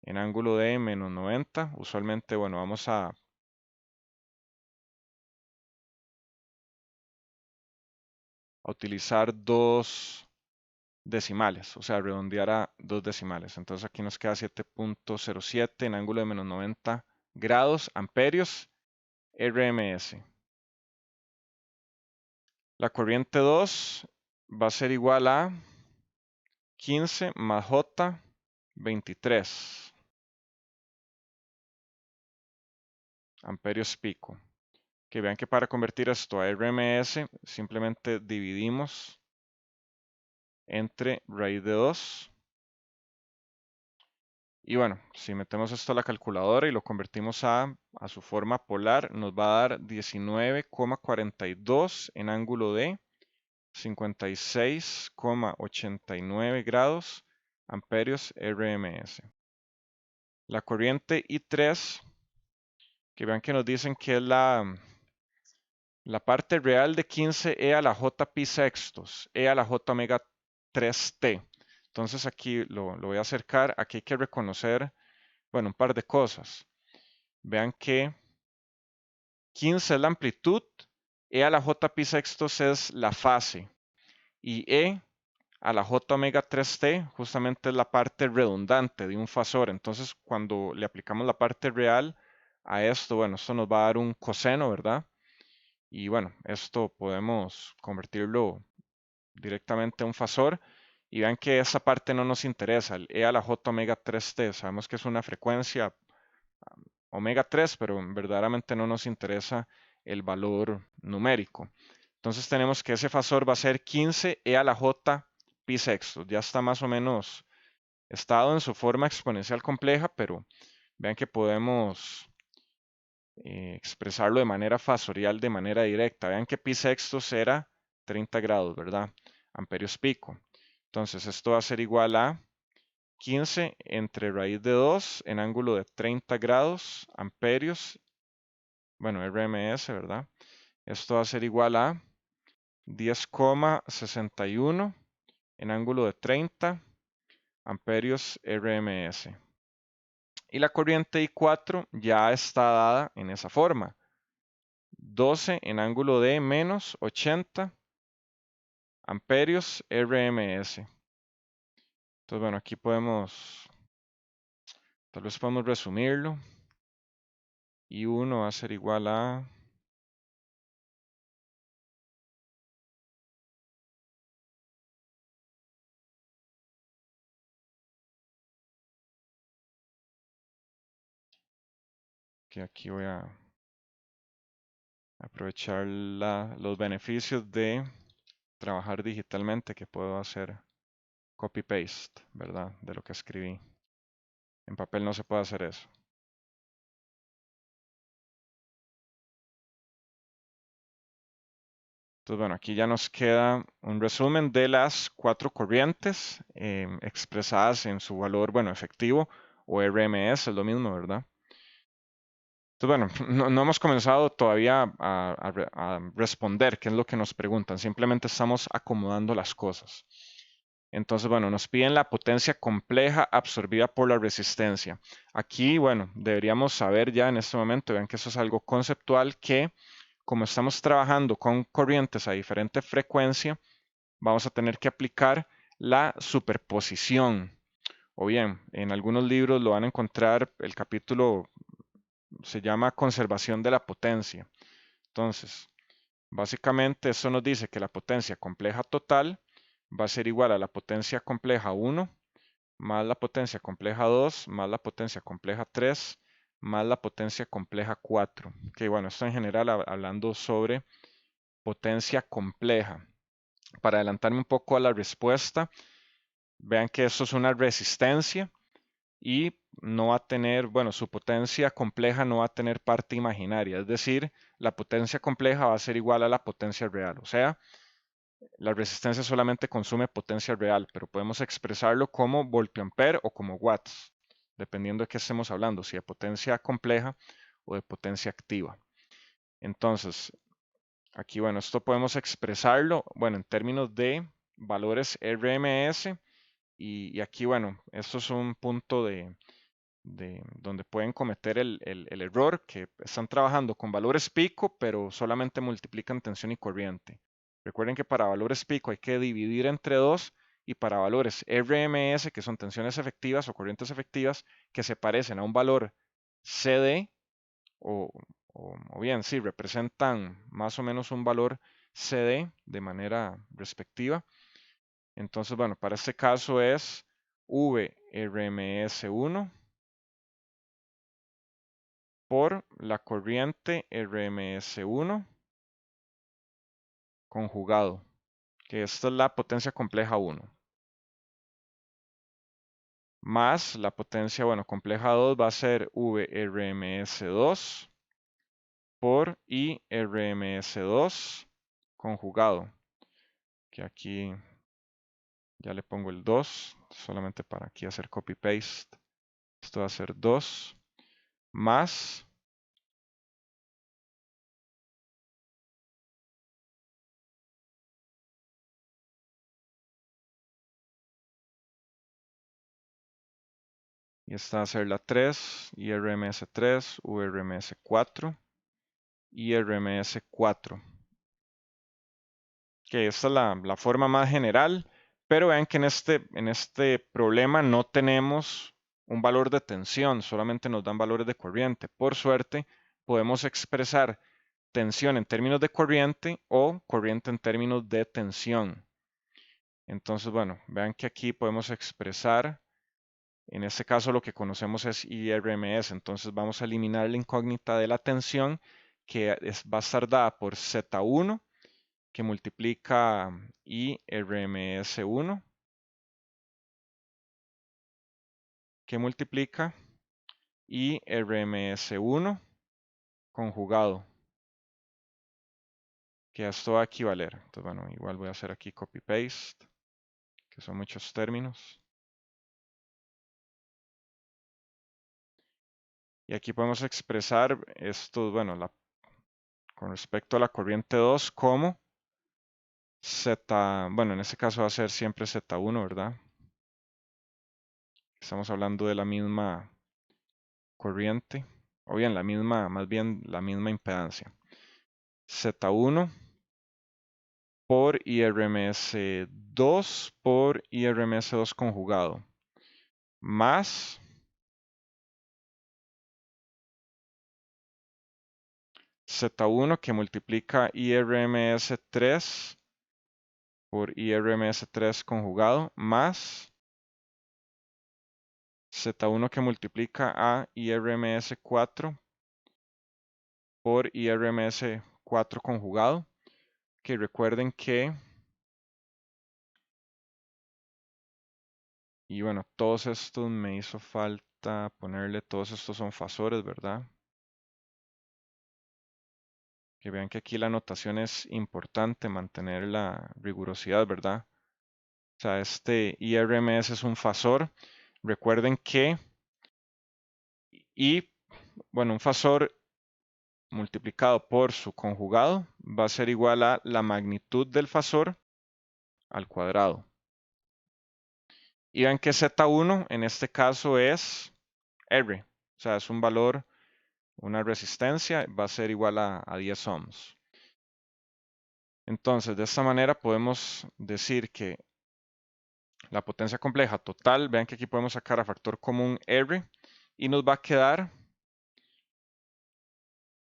en ángulo de menos 90. Usualmente, bueno, vamos a utilizar dos decimales, o sea, redondear a dos decimales. Entonces aquí nos queda 7,07 en ángulo de menos 90 grados amperios RMS. La corriente 2 va a ser igual a 15 más J 23 amperios pico. Que vean que para convertir esto a RMS simplemente dividimos entre raíz de 2. Y bueno, si metemos esto a la calculadora y lo convertimos a su forma polar, nos va a dar 19,42 en ángulo de 56,89 grados amperios RMS. La corriente I3, que vean que nos dicen que es la parte real de 15e a la j pi sextos, e a la j omega 3t. Entonces aquí lo voy a acercar. Aquí hay que reconocer, bueno, un par de cosas. Vean que 15 es la amplitud, e a la j pi sextos es la fase y e a la j omega 3t justamente es la parte redundante de un fasor. Entonces cuando le aplicamos la parte real a esto, bueno, esto nos va a dar un coseno, ¿verdad? Y bueno, esto podemos convertirlo directamente a un fasor Y vean que esa parte no nos interesa, el E a la J omega 3T. Sabemos que es una frecuencia omega 3, pero verdaderamente no nos interesa el valor numérico. Entonces tenemos que ese fasor va a ser 15 e a la j pi sextos. Ya está más o menos estado en su forma exponencial compleja, pero vean que podemos expresarlo de manera fasorial, de manera directa. Vean que pi sextos era 30 grados, ¿verdad? Amperios pico. Entonces esto va a ser igual a 15 entre raíz de 2 en ángulo de 30 grados amperios, bueno, RMS, ¿verdad? Esto va a ser igual a 10,61 en ángulo de 30 amperios RMS. Y la corriente I4 ya está dada en esa forma. 12 en ángulo de menos 80 amperios RMS. Entonces, bueno, aquí tal vez podemos resumirlo. I1 va a ser igual a que aquí voy a aprovechar los beneficios de trabajar digitalmente, que puedo hacer copy-paste, ¿verdad? De lo que escribí. En papel no se puede hacer eso. Entonces, bueno, aquí ya nos queda un resumen de las 4 corrientes expresadas en su valor, bueno, efectivo o RMS, es lo mismo, ¿verdad? Entonces, bueno, no hemos comenzado todavía a responder qué es lo que nos preguntan, simplemente estamos acomodando las cosas. Entonces, bueno, nos piden la potencia compleja absorbida por la resistencia. Aquí, bueno, deberíamos saber ya en este momento, vean que eso es algo conceptual, que como estamos trabajando con corrientes a diferente frecuencia, vamos a tener que aplicar la superposición. O bien, en algunos libros lo van a encontrar, el capítulo se llama conservación de la potencia. Entonces, básicamente eso nos dice que la potencia compleja total va a ser igual a la potencia compleja 1 más la potencia compleja 2 más la potencia compleja 3 más la potencia compleja 4. Que bueno, esto en general hablando sobre potencia compleja. Para adelantarme un poco a la respuesta, vean que esto es una resistencia y no va a tener, bueno, su potencia compleja no va a tener parte imaginaria, es decir, la potencia compleja va a ser igual a la potencia real, o sea, la resistencia solamente consume potencia real, pero podemos expresarlo como voltioampere o como watts, dependiendo de qué estemos hablando, si de potencia compleja o de potencia activa. Entonces, aquí, bueno, esto podemos expresarlo, bueno, en términos de valores RMS y aquí, bueno, esto es un punto de donde pueden cometer el error, que están trabajando con valores pico, pero solamente multiplican tensión y corriente. Recuerden que para valores pico hay que dividir entre 2 y para valores RMS, que son tensiones efectivas o corrientes efectivas, que se parecen a un valor CD, o, o bien, sí, representan más o menos un valor CD de manera respectiva. Entonces, bueno, para este caso es VRMS1 por la corriente RMS1 conjugado, que esta es la potencia compleja 1, más la potencia, bueno, compleja 2 va a ser VRMS2 por IRMS2 conjugado, que aquí ya le pongo el 2, solamente para aquí hacer copy-paste. Esto va a ser 2 más y esta va a ser la 3, IRMS3, URMS4, IRMS4. Que esta es la forma más general, pero vean que en este problema no tenemos un valor de tensión, solamente nos dan valores de corriente. Por suerte, podemos expresar tensión en términos de corriente o corriente en términos de tensión. Entonces, bueno, vean que aquí podemos expresar, en este caso lo que conocemos es IRMS, entonces vamos a eliminar la incógnita de la tensión va a estar dada por Z1 que multiplica IRMS1 que multiplica IRMS1 conjugado, que esto va a equivaler. Entonces, bueno, igual voy a hacer aquí copy-paste, que son muchos términos. Y aquí podemos expresar esto, bueno, con respecto a la corriente 2 como Z, bueno, en este caso va a ser siempre Z1, ¿verdad? Estamos hablando de la misma corriente, o bien la misma, más bien la misma impedancia. Z1 por IRMS2 por IRMS2 conjugado, más Z1 que multiplica IRMS3 por IRMS3 conjugado, más Z1 que multiplica a IRMS4 por IRMS4 conjugado, que recuerden que, y bueno, todos estos me hizo falta ponerle, todos estos son fasores, ¿verdad? Que vean que aquí la notación es importante, mantener la rigurosidad, ¿verdad? O sea, este IRMS es un fasor. Recuerden que, y bueno, un fasor multiplicado por su conjugado va a ser igual a la magnitud del fasor al cuadrado. Y vean que Z1 en este caso es R, o sea, es un valor, una resistencia, va a ser igual a 10 ohms. Entonces, de esta manera podemos decir que la potencia compleja total, vean que aquí podemos sacar a factor común R y nos va a quedar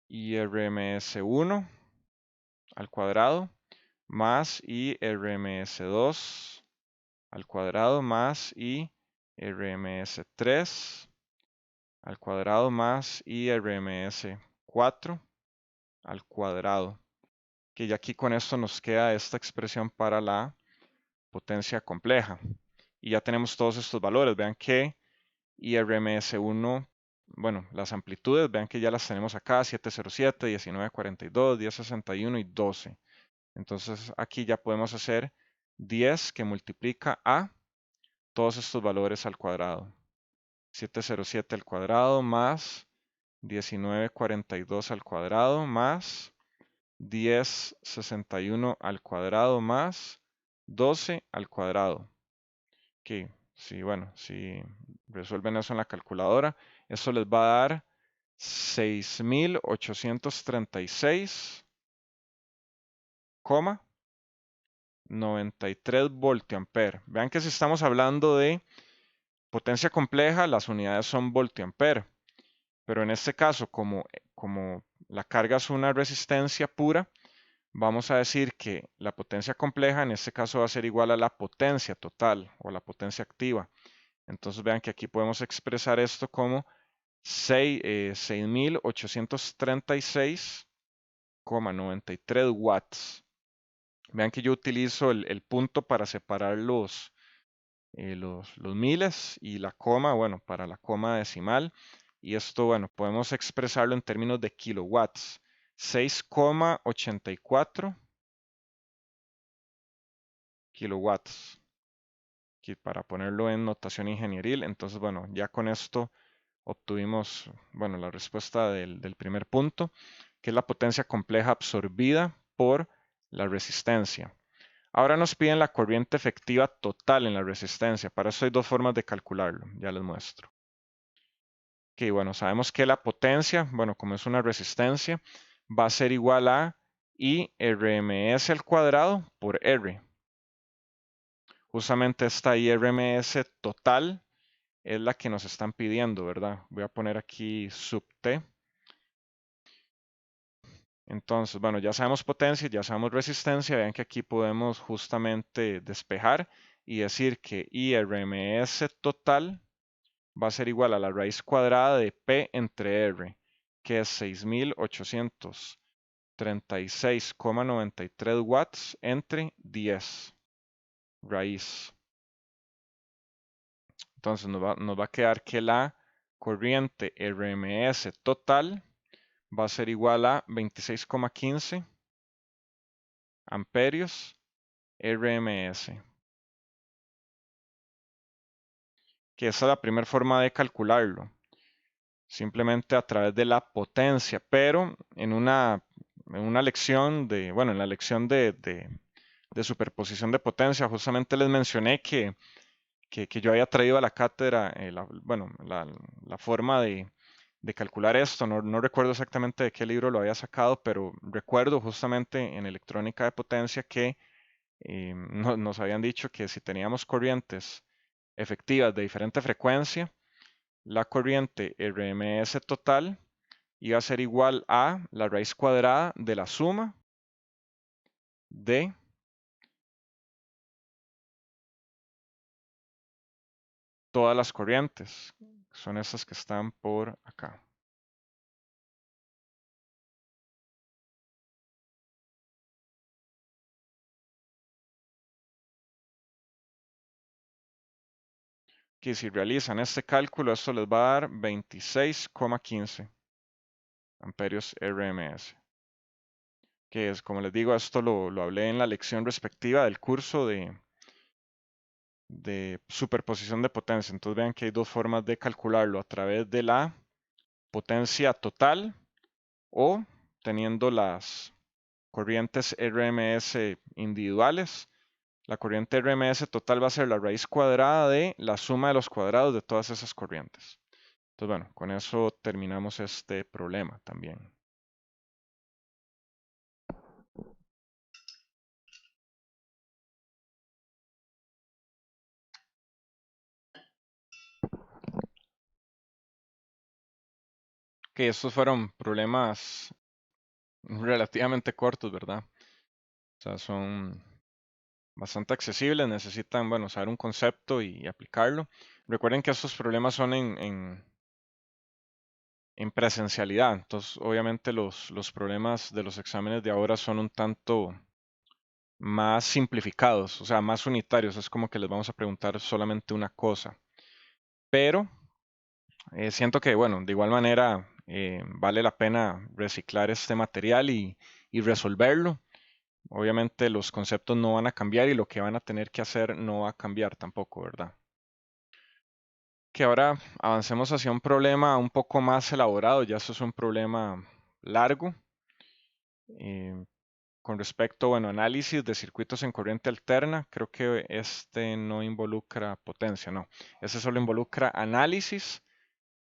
IRMS1 al cuadrado más IRMS2 al cuadrado más IRMS3 al cuadrado más IRMS4 al cuadrado. Que ya aquí con esto nos queda esta expresión para la potencia compleja. Y ya tenemos todos estos valores. Vean que IRMS1, bueno, las amplitudes, vean que ya las tenemos acá, 707, 1942, 1061 y 12. Entonces aquí ya podemos hacer 10 que multiplica a todos estos valores al cuadrado. 707 al cuadrado más 1942 al cuadrado más 1061 al cuadrado más 12 al cuadrado. Que si, bueno, si resuelven eso en la calculadora, eso les va a dar 6836,93 voltiamperes. Vean que si estamos hablando de potencia compleja, las unidades son voltiamperes. Pero en este caso, como la carga es una resistencia pura, vamos a decir que la potencia compleja en este caso va a ser igual a la potencia total o la potencia activa. Entonces vean que aquí podemos expresar esto como 6836,93 watts. Vean que yo utilizo el punto para separar los miles y la coma, bueno, para la coma decimal. Y esto, bueno, podemos expresarlo en términos de kilowatts. 6,84 kilowatts. Aquí para ponerlo en notación ingenieril. Entonces, bueno, ya con esto obtuvimos, bueno, la respuesta del primer punto, que es la potencia compleja absorbida por la resistencia. Ahora nos piden la corriente efectiva total en la resistencia. Para eso hay dos formas de calcularlo. Ya les muestro. Ok, bueno, sabemos que la potencia, bueno, como es una resistencia, va a ser igual a IRMS al cuadrado por R. Justamente esta IRMS total es la que nos están pidiendo, ¿verdad? Voy a poner aquí sub T. Entonces, bueno, ya sabemos potencia, ya sabemos resistencia. Vean que aquí podemos justamente despejar y decir que IRMS total va a ser igual a la raíz cuadrada de P entre R, que es 6836,93 watts entre 10 raíz. Entonces nos va a quedar que la corriente RMS total va a ser igual a 26,15 amperios RMS, que esa es la primera forma de calcularlo, simplemente a través de la potencia, pero en una lección de, bueno, en la lección de superposición de potencia, justamente les mencioné que yo había traído a la cátedra, bueno, la forma de calcular esto. No, no recuerdo exactamente de qué libro lo había sacado, pero recuerdo justamente en electrónica de potencia que nos habían dicho que si teníamos corrientes efectivas de diferente frecuencia, la corriente RMS total iba a ser igual a la raíz cuadrada de la suma de todas las corrientes. Son estas que están por acá. Que si realizan este cálculo, esto les va a dar 26,15 amperios RMS. Que es, como les digo, esto lo hablé en la lección respectiva del curso de superposición de potencia. Entonces vean que hay dos formas de calcularlo, a través de la potencia total o teniendo las corrientes RMS individuales. La corriente RMS total va a ser la raíz cuadrada de la suma de los cuadrados de todas esas corrientes. Entonces, bueno, con eso terminamos este problema también. Que estos fueron problemas relativamente cortos, ¿verdad? O sea, son bastante accesibles, necesitan, bueno, saber un concepto y aplicarlo. Recuerden que estos problemas son en presencialidad, entonces obviamente los problemas de los exámenes de ahora son un tanto más simplificados, o sea, más unitarios, es como que les vamos a preguntar solamente una cosa. Pero siento que, bueno, de igual manera vale la pena reciclar este material y resolverlo. Obviamente los conceptos no van a cambiar y lo que van a tener que hacer no va a cambiar tampoco, ¿verdad? Que ahora avancemos hacia un problema un poco más elaborado, ya eso es un problema largo, eh, con respecto, bueno, análisis de circuitos en corriente alterna. Creo que este no involucra potencia, no, este solo involucra análisis.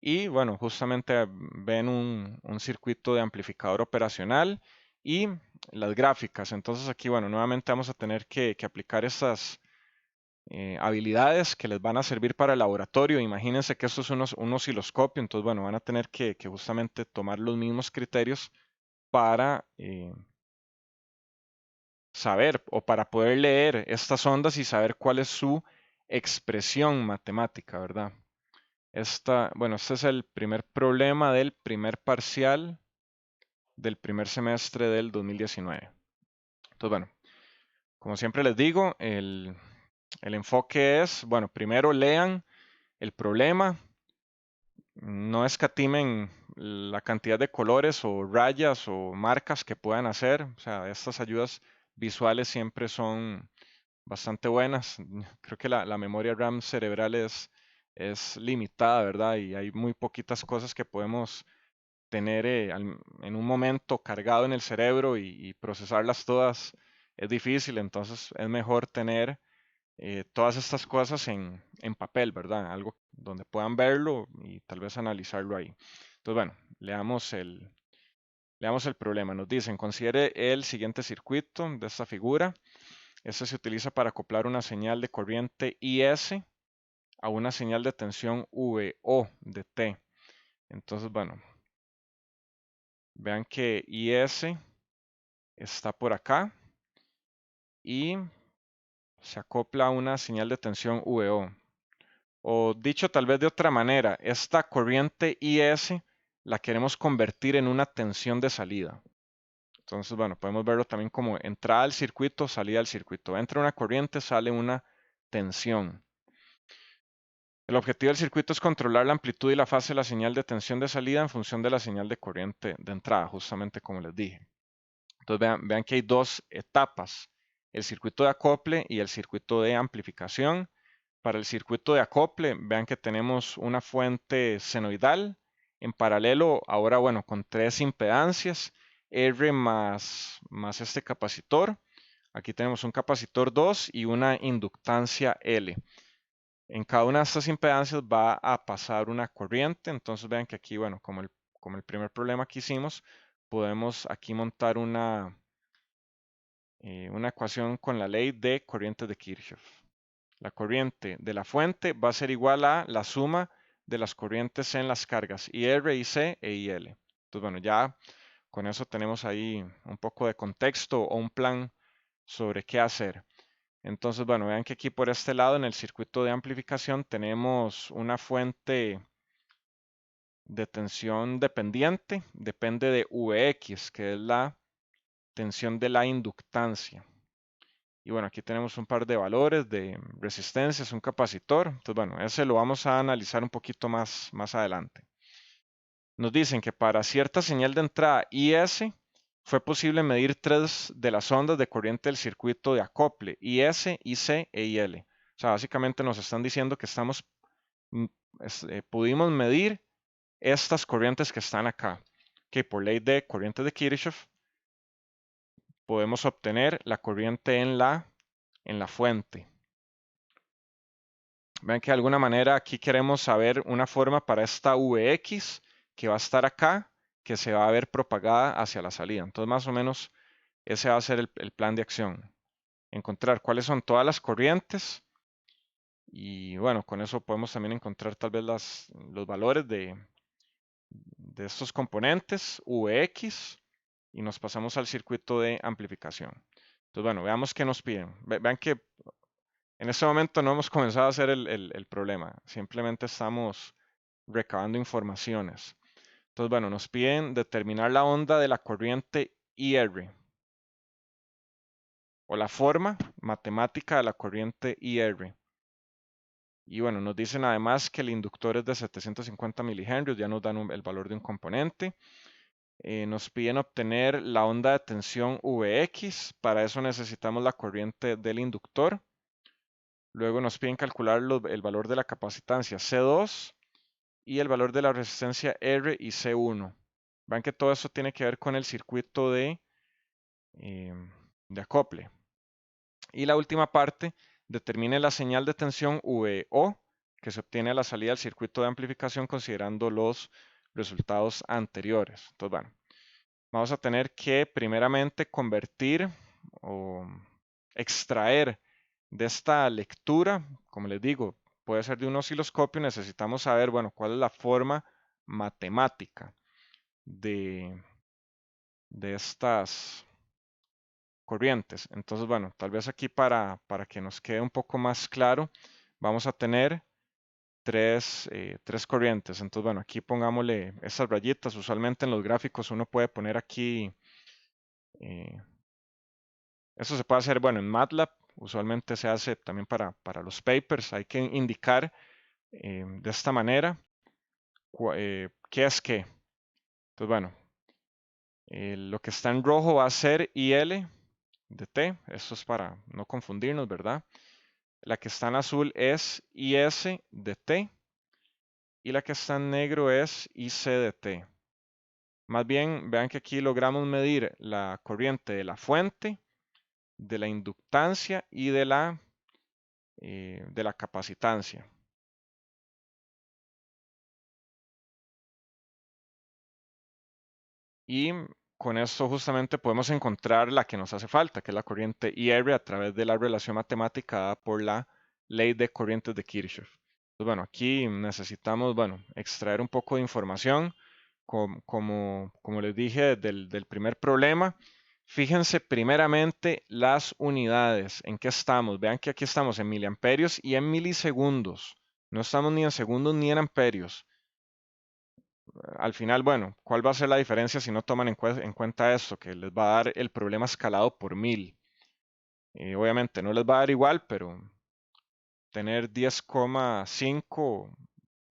Y bueno, justamente ven un circuito de amplificador operacional y las gráficas. Entonces aquí, bueno, nuevamente vamos a tener que aplicar estas habilidades que les van a servir para el laboratorio. Imagínense que esto es un osciloscopio, entonces, bueno, van a tener que justamente tomar los mismos criterios para saber o para poder leer estas ondas y saber cuál es su expresión matemática, ¿verdad? Bueno, este es el primer problema del primer parcial del primer semestre del 2019. Entonces, bueno, como siempre les digo, el enfoque es, bueno, primero lean el problema, no escatimen la cantidad de colores o rayas o marcas que puedan hacer. O sea, estas ayudas visuales siempre son bastante buenas. Creo que la memoria RAM cerebral es limitada, ¿verdad? Y hay muy poquitas cosas que podemos tener en un momento cargado en el cerebro y procesarlas todas es difícil. Entonces es mejor tener todas estas cosas en papel, ¿verdad? Algo donde puedan verlo y tal vez analizarlo ahí. Entonces, bueno, leamos el problema. Nos dicen, considere el siguiente circuito de esta figura. Este se utiliza para acoplar una señal de corriente IS a una señal de tensión VO de T. Entonces, bueno, vean que IS está por acá y se acopla una señal de tensión VO. O dicho tal vez de otra manera, esta corriente IS la queremos convertir en una tensión de salida. Entonces, bueno, podemos verlo también como entrada al circuito, salida al circuito. Entra una corriente, sale una tensión. El objetivo del circuito es controlar la amplitud y la fase de la señal de tensión de salida en función de la señal de corriente de entrada, justamente como les dije. Entonces vean que hay dos etapas, el circuito de acople y el circuito de amplificación. Para el circuito de acople, vean que tenemos una fuente senoidal en paralelo, ahora bueno, con tres impedancias, R más este capacitor. Aquí tenemos un capacitor 2 y una inductancia L. En cada una de estas impedancias va a pasar una corriente, entonces vean que aquí, bueno, como el primer problema que hicimos, podemos aquí montar una ecuación con la ley de corrientes de Kirchhoff. La corriente de la fuente va a ser igual a la suma de las corrientes en las cargas IR, IC e IL. Entonces, bueno, ya con eso tenemos ahí un poco de contexto o un plan sobre qué hacer. Entonces, bueno, vean que aquí por este lado en el circuito de amplificación tenemos una fuente de tensión dependiente, depende de Vx, que es la tensión de la inductancia. Y bueno, aquí tenemos un par de valores de resistencias, un capacitor. Entonces, bueno, ese lo vamos a analizar un poquito más adelante. Nos dicen que para cierta señal de entrada IS fue posible medir tres de las ondas de corriente del circuito de acople, IS, IC e IL. O sea, básicamente nos están diciendo que mm, pudimos medir estas corrientes que están acá, que por ley de corriente de Kirchhoff podemos obtener la corriente en la fuente. Vean que de alguna manera aquí queremos saber una forma para esta Vx que va a estar acá, que se va a ver propagada hacia la salida. Entonces más o menos ese va a ser el plan de acción. Encontrar cuáles son todas las corrientes y bueno, con eso podemos también encontrar tal vez los valores de estos componentes Vx y nos pasamos al circuito de amplificación. Entonces bueno, veamos qué nos piden. Vean que en este momento no hemos comenzado a hacer el problema, simplemente estamos recabando informaciones. Entonces, bueno, nos piden determinar la onda de la corriente IR o la forma matemática de la corriente IR. Y bueno, nos dicen además que el inductor es de 750 milihenrios, ya nos dan el valor de un componente. Nos piden obtener la onda de tensión Vx, para eso necesitamos la corriente del inductor. Luego nos piden calcular el valor de la capacitancia C2 y el valor de la resistencia R y C1. Vean que todo eso tiene que ver con el circuito de acople. Y la última parte, determine la señal de tensión VO que se obtiene a la salida del circuito de amplificación considerando los resultados anteriores. Entonces, bueno, vamos a tener que primeramente convertir o extraer de esta lectura, como les digo, puede ser de un osciloscopio, necesitamos saber, bueno, cuál es la forma matemática de estas corrientes. Entonces, bueno, tal vez aquí para que nos quede un poco más claro, vamos a tener tres corrientes. Entonces, bueno, aquí pongámosle estas rayitas. Usualmente en los gráficos uno puede poner aquí, eh, eso se puede hacer, bueno, en MATLAB. Usualmente se hace también para los papers. Hay que indicar de esta manera qué es qué. Entonces, bueno, lo que está en rojo va a ser IL de T. Esto es para no confundirnos, ¿verdad? La que está en azul es IS de T y la que está en negro es IC de T. Más bien, vean que aquí logramos medir la corriente de la fuente, de la inductancia y de la capacitancia. Y con esto justamente podemos encontrar la que nos hace falta, que es la corriente IR a través de la relación matemática dada por la ley de corrientes de Kirchhoff. Entonces, bueno, aquí necesitamos, bueno, extraer un poco de información. Como les dije del primer problema, Fíjense primeramente las unidades, en qué estamos. Vean que aquí estamos en miliamperios y en milisegundos. No estamos ni en segundos ni en amperios. Al final, bueno, ¿cuál va a ser la diferencia si no toman en cuenta esto? Que les va a dar el problema escalado por 1000. Obviamente no les va a dar igual, pero tener 10,5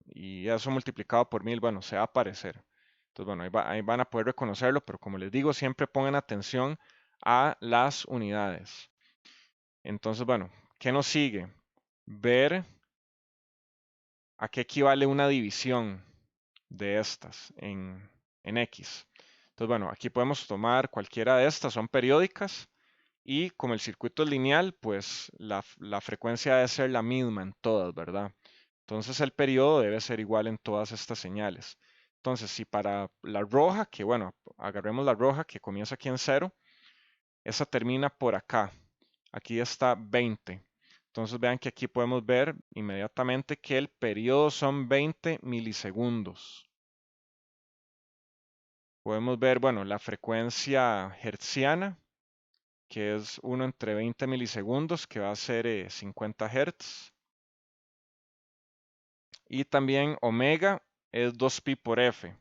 y eso multiplicado por 1000, bueno, se va a aparecer. Entonces, bueno, ahí van a poder reconocerlo, pero como les digo, siempre pongan atención a las unidades. Entonces, bueno, ¿qué nos sigue? Ver a qué equivale una división de estas en X. Entonces, bueno, aquí podemos tomar cualquiera de estas, son periódicas, y como el circuito es lineal, pues la frecuencia debe ser la misma en todas, ¿verdad? Entonces el periodo debe ser igual en todas estas señales. Entonces, si para la roja, que bueno, agarremos la roja que comienza aquí en 0, esa termina por acá. Aquí está 20. Entonces vean que aquí podemos ver inmediatamente que el periodo son 20 milisegundos. Podemos ver, bueno, la frecuencia hertziana, que es 1 entre 20 milisegundos, que va a ser 50 Hz. Y también omega es 2pi por f.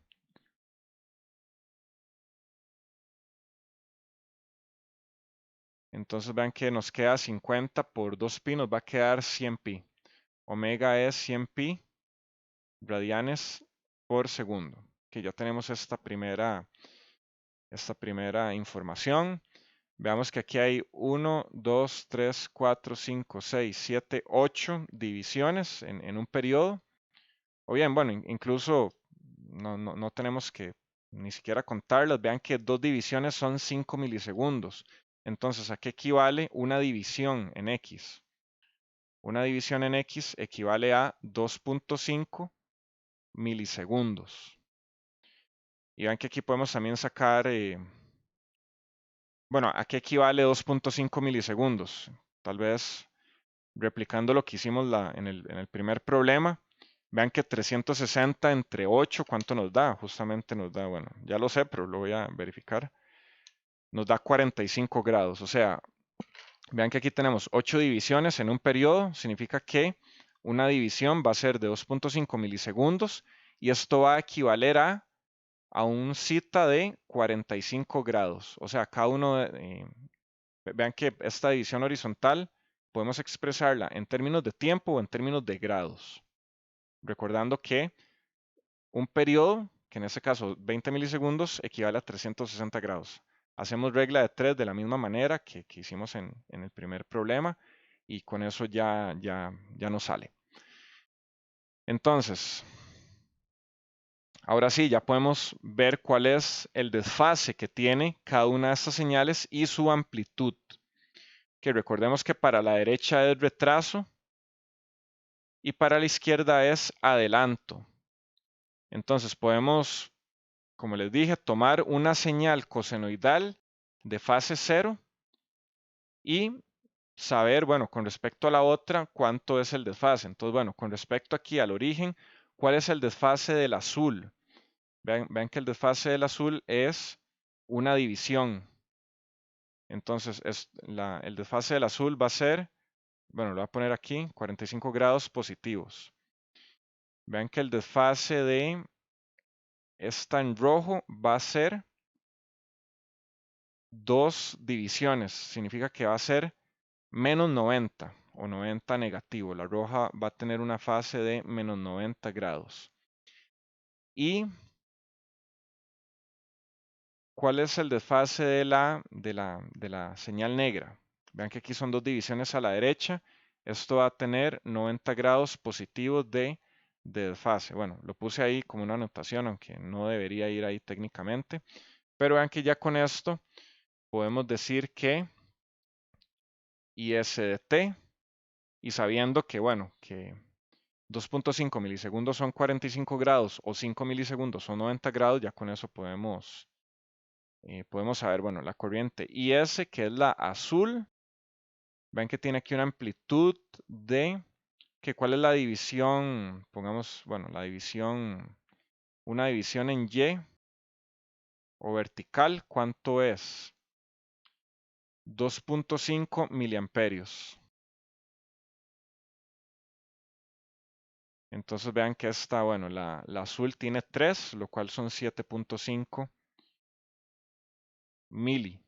Entonces vean que nos queda 50 por 2pi, nos va a quedar 100pi. Omega es 100pi radianes por segundo. Que ya tenemos esta primera información. Veamos que aquí hay 1, 2, 3, 4, 5, 6, 7, 8 divisiones en un periodo. O bien, bueno, incluso no tenemos que ni siquiera contarlas. Vean que 2 divisiones son 5 milisegundos. Entonces, ¿a qué equivale una división en X? Una división en X equivale a 2.5 milisegundos. Y vean que aquí podemos también sacar, bueno, ¿a qué equivale 2.5 milisegundos? Tal vez replicando lo que hicimos en el primer problema. Vean que 360 entre 8, ¿cuánto nos da? Justamente nos da, bueno, ya lo sé, pero lo voy a verificar. Nos da 45 grados. O sea, vean que aquí tenemos 8 divisiones en un periodo. Significa que una división va a ser de 2.5 milisegundos y esto va a equivaler a un zeta de 45 grados. O sea, cada uno, vean que esta división horizontal podemos expresarla en términos de tiempo o en términos de grados. Recordando que un periodo, que en este caso 20 milisegundos, equivale a 360 grados. Hacemos regla de 3 de la misma manera que hicimos en el primer problema y con eso ya nos sale. Entonces, ahora sí, ya podemos ver cuál es el desfase que tiene cada una de estas señales y su amplitud. Que recordemos que para la derecha es retraso y para la izquierda es adelanto. Entonces podemos, como les dije, tomar una señal cosenoidal de fase 0 y saber, bueno, con respecto a la otra, cuánto es el desfase. Entonces, bueno, con respecto aquí al origen, ¿cuál es el desfase del azul? Vean que el desfase del azul es una división. Entonces, el desfase del azul va a ser, bueno, lo voy a poner aquí, 45 grados positivos. Vean que el desfase de esta en rojo va a ser 2 divisiones. Significa que va a ser menos 90 o 90 negativo. La roja va a tener una fase de menos 90 grados. ¿Y cuál es el desfase de la señal negra? Vean que aquí son 2 divisiones a la derecha. Esto va a tener 90 grados positivos de desfase. Bueno, lo puse ahí como una anotación, aunque no debería ir ahí técnicamente. Pero vean que ya con esto podemos decir que IS de t, y sabiendo que, bueno, que 2.5 milisegundos son 45 grados o 5 milisegundos son 90 grados, ya con eso podemos saber, bueno, la corriente IS, que es la azul. Ven que tiene aquí una amplitud de, que ¿cuál es la división? Pongamos, bueno, la división, una división en Y o vertical, ¿cuánto es? 2.5 miliamperios. Entonces vean que esta, bueno, la azul tiene 3, lo cual son 7.5 mili.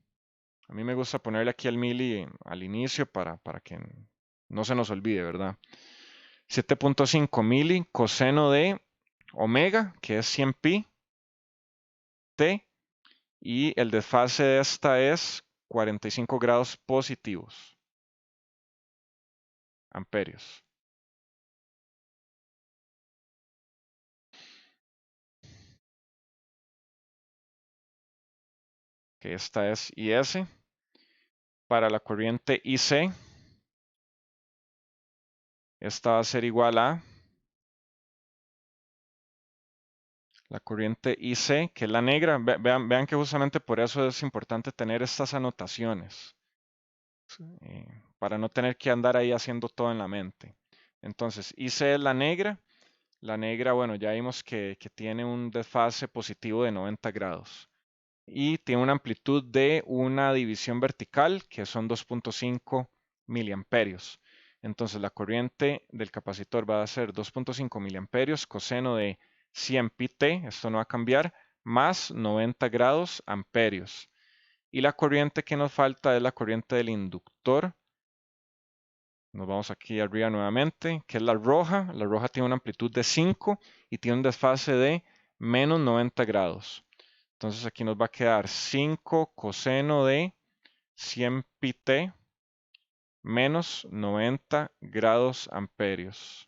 A mí me gusta ponerle aquí el mili al inicio para que no se nos olvide, ¿verdad? 7.5 mili coseno de omega, que es 100 pi, t, y el desfase de esta es 45 grados positivos, amperios. Que esta es IS. Para la corriente IC, esta va a ser igual a la corriente IC, que es la negra. Vean que justamente por eso es importante tener estas anotaciones, para no tener que andar ahí haciendo todo en la mente. Entonces, IC es la negra. La negra, bueno, ya vimos que tiene un desfase positivo de 90 grados. Y tiene una amplitud de una división vertical, que son 2.5 miliamperios. Entonces, la corriente del capacitor va a ser 2.5 miliamperios coseno de 100 pi-t, esto no va a cambiar, más 90 grados amperios. Y la corriente que nos falta es la corriente del inductor. Nos vamos aquí arriba nuevamente, que es la roja. La roja tiene una amplitud de 5 y tiene un desfase de menos 90 grados. Entonces aquí nos va a quedar 5 coseno de 100 pi-t menos 90 grados amperios.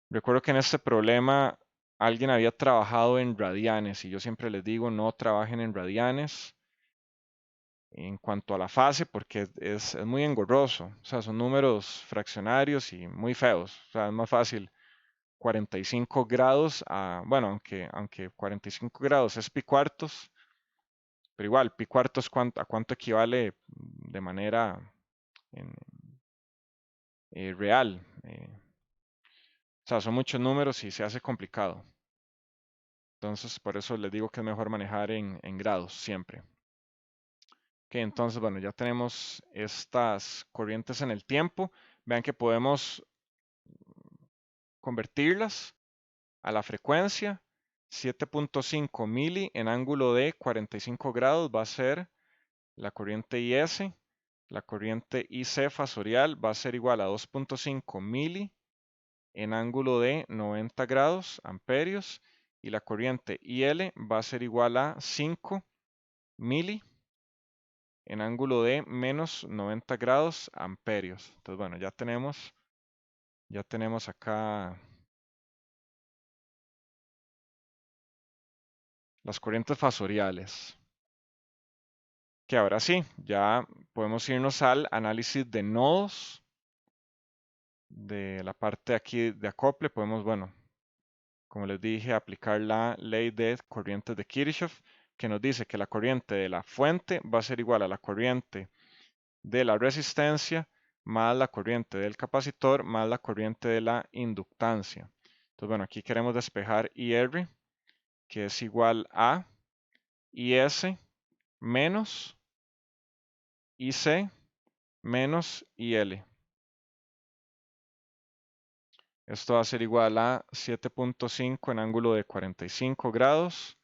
Recuerdo que en este problema alguien había trabajado en radianes y yo siempre les digo no trabajen en radianes en cuanto a la fase porque es muy engorroso. O sea, son números fraccionarios y muy feos. O sea, es más fácil 45 grados a, bueno, aunque 45 grados es pi cuartos, pero igual, pi cuartos a cuánto equivale de manera en, real. O sea, son muchos números y se hace complicado. Entonces, por eso les digo que es mejor manejar en grados siempre. Ok, entonces, bueno, ya tenemos estas corrientes en el tiempo. Vean que podemos convertirlas a la frecuencia. 7.5 mili en ángulo de 45 grados va a ser la corriente IS. La corriente IC fasorial va a ser igual a 2.5 mili en ángulo de 90 grados amperios y la corriente IL va a ser igual a 5 mili en ángulo de menos 90 grados amperios. Entonces, bueno, ya tenemos acá las corrientes fasoriales. Que ahora sí, ya podemos irnos al análisis de nodos. De la parte aquí de acople, podemos, bueno, como les dije, aplicar la ley de corrientes de Kirchhoff, que nos dice que la corriente de la fuente va a ser igual a la corriente de la resistencia más la corriente del capacitor más la corriente de la inductancia. Entonces, bueno, aquí queremos despejar IR, que es igual a IS menos IC menos IL. Esto va a ser igual a 7.5 en ángulo de 45 grados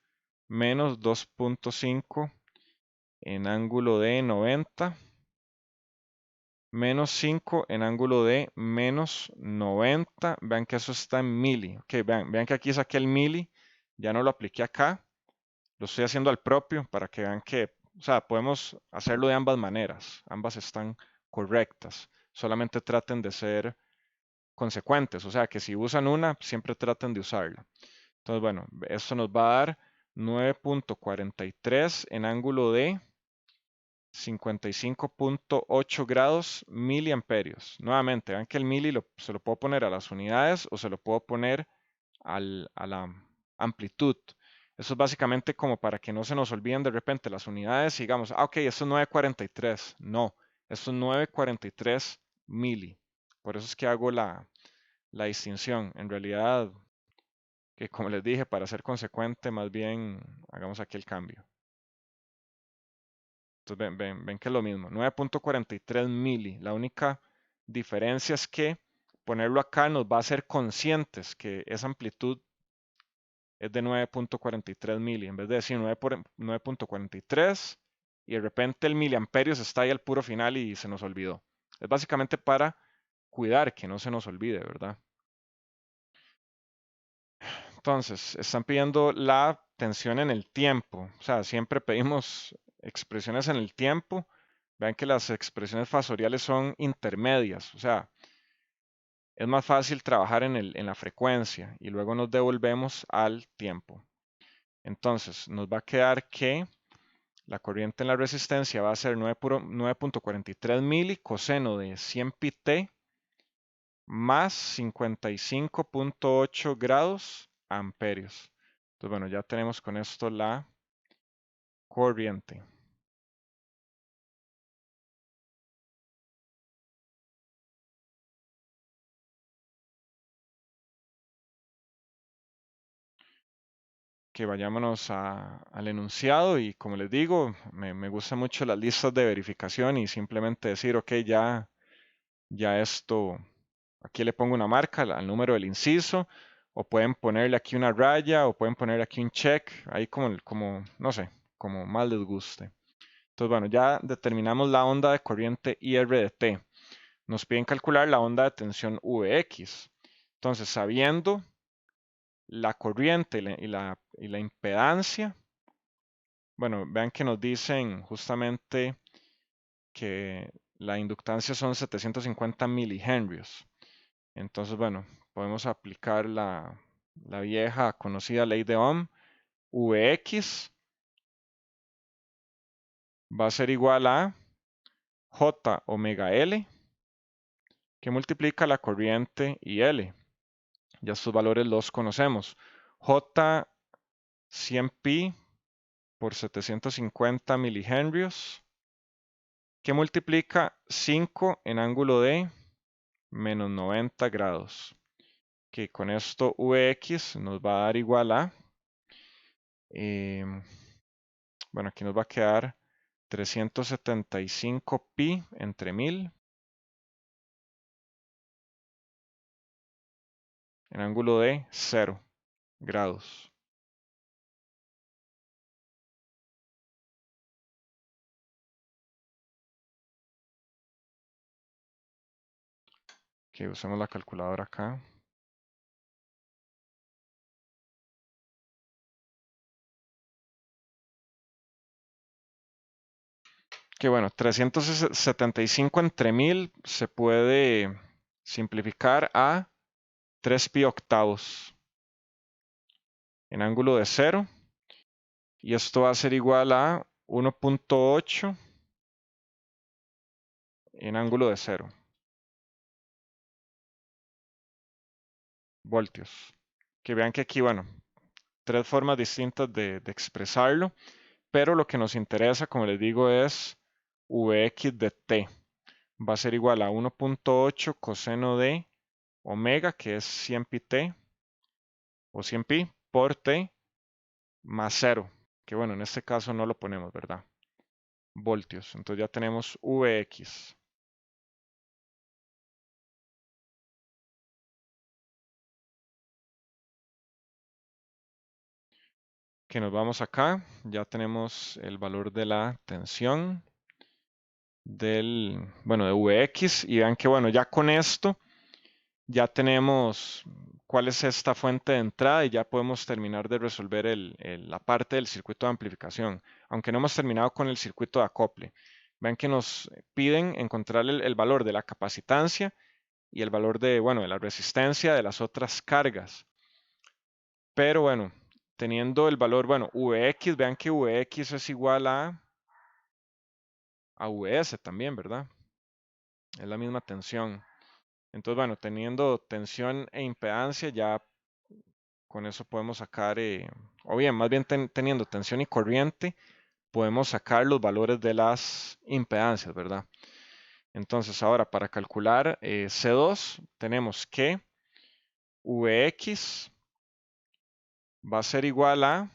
menos 2.5 en ángulo de 90 menos 5 en ángulo de menos 90. Vean que eso está en mili. Ok, vean que aquí saqué el mili, ya no lo apliqué acá, lo estoy haciendo al propio para que vean que, o sea, podemos hacerlo de ambas maneras, ambas están correctas. Solamente traten de ser consecuentes, o sea, que si usan una, siempre traten de usarla. Entonces, bueno, esto nos va a dar 9.43 en ángulo de 55.8 grados miliamperios. Nuevamente, vean que el mili se lo puedo poner a las unidades o se lo puedo poner a la amplitud. Eso es básicamente como para que no se nos olviden de repente las unidades y digamos, ah, ok, esto es 943. No, esto es 943 mili. Por eso es que hago la distinción. En realidad, que como les dije, para ser consecuente, más bien hagamos aquí el cambio. Entonces ven que es lo mismo, 9.43 mili. La única diferencia es que ponerlo acá nos va a hacer conscientes que esa amplitud es de 9.43 mili, en vez de decir 9.43 y de repente el miliamperios está ahí al puro final y se nos olvidó. Es básicamente para cuidar que no se nos olvide, ¿verdad? Entonces, están pidiendo la tensión en el tiempo. O sea, siempre pedimos expresiones en el tiempo. Vean que las expresiones fasoriales son intermedias. O sea, es más fácil trabajar en la frecuencia y luego nos devolvemos al tiempo. Entonces, nos va a quedar que la corriente en la resistencia va a ser 9.43 mili coseno de 100 pi-t más 55.8 grados amperios. Entonces, bueno, ya tenemos con esto la corriente. Que vayámonos al enunciado y como les digo, me gustan mucho las listas de verificación y simplemente decir, ok, ya esto, aquí le pongo una marca al número del inciso, o pueden ponerle aquí una raya, o pueden ponerle aquí un check, ahí como no sé, como más les guste. Entonces, bueno, ya determinamos la onda de corriente IR de T. Nos piden calcular la onda de tensión Vx. Entonces, sabiendo la corriente y la impedancia, bueno, vean que nos dicen justamente que la inductancia son 750 milihenrios. Entonces, bueno, podemos aplicar la vieja conocida ley de Ohm. Vx va a ser igual a J omega L, que multiplica la corriente y L. Ya estos valores los conocemos. J 100 pi por 750 milihenrios, que multiplica 5 en ángulo de menos 90 grados. Que con esto Vx nos va a dar igual a, bueno, aquí nos va a quedar 375 pi entre 1000 en ángulo de 0 grados. Que usemos la calculadora acá. Que bueno, 375 entre 1000 se puede simplificar a 3 pi octavos en ángulo de 0. Y esto va a ser igual a 1.8 en ángulo de 0 voltios. Que vean que aquí, bueno, tres formas distintas de expresarlo, pero lo que nos interesa, como les digo, es Vx de t. Va a ser igual a 1.8 coseno de omega, que es 100 pi t, o 100 pi por t, más 0, que bueno, en este caso no lo ponemos, ¿verdad? Voltios. Entonces ya tenemos Vx. Que nos vamos acá, ya tenemos el valor de la tensión bueno, de Vx, y vean que bueno, ya con esto ya tenemos cuál es esta fuente de entrada y ya podemos terminar de resolver la parte del circuito de amplificación, aunque no hemos terminado con el circuito de acople. Vean que nos piden encontrar el valor de la capacitancia y el valor de, bueno, de la resistencia de las otras cargas. Pero bueno, teniendo el valor, bueno, Vx, vean que Vx es igual a Vs también, ¿verdad? Es la misma tensión. Entonces, bueno, teniendo tensión e impedancia, ya con eso podemos sacar, o bien, más bien teniendo tensión y corriente, podemos sacar los valores de las impedancias, ¿verdad? Entonces, ahora para calcular C2, tenemos que Vx va a ser igual a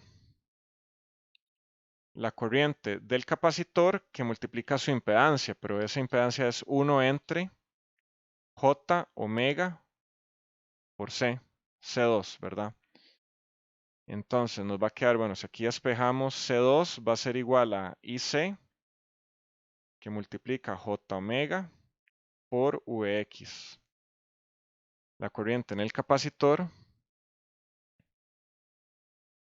la corriente del capacitor que multiplica su impedancia, pero esa impedancia es 1 entre J omega por C, C2, ¿verdad? Entonces nos va a quedar, bueno, si aquí despejamos C2 va a ser igual a IC que multiplica J omega por Vx. La corriente en el capacitor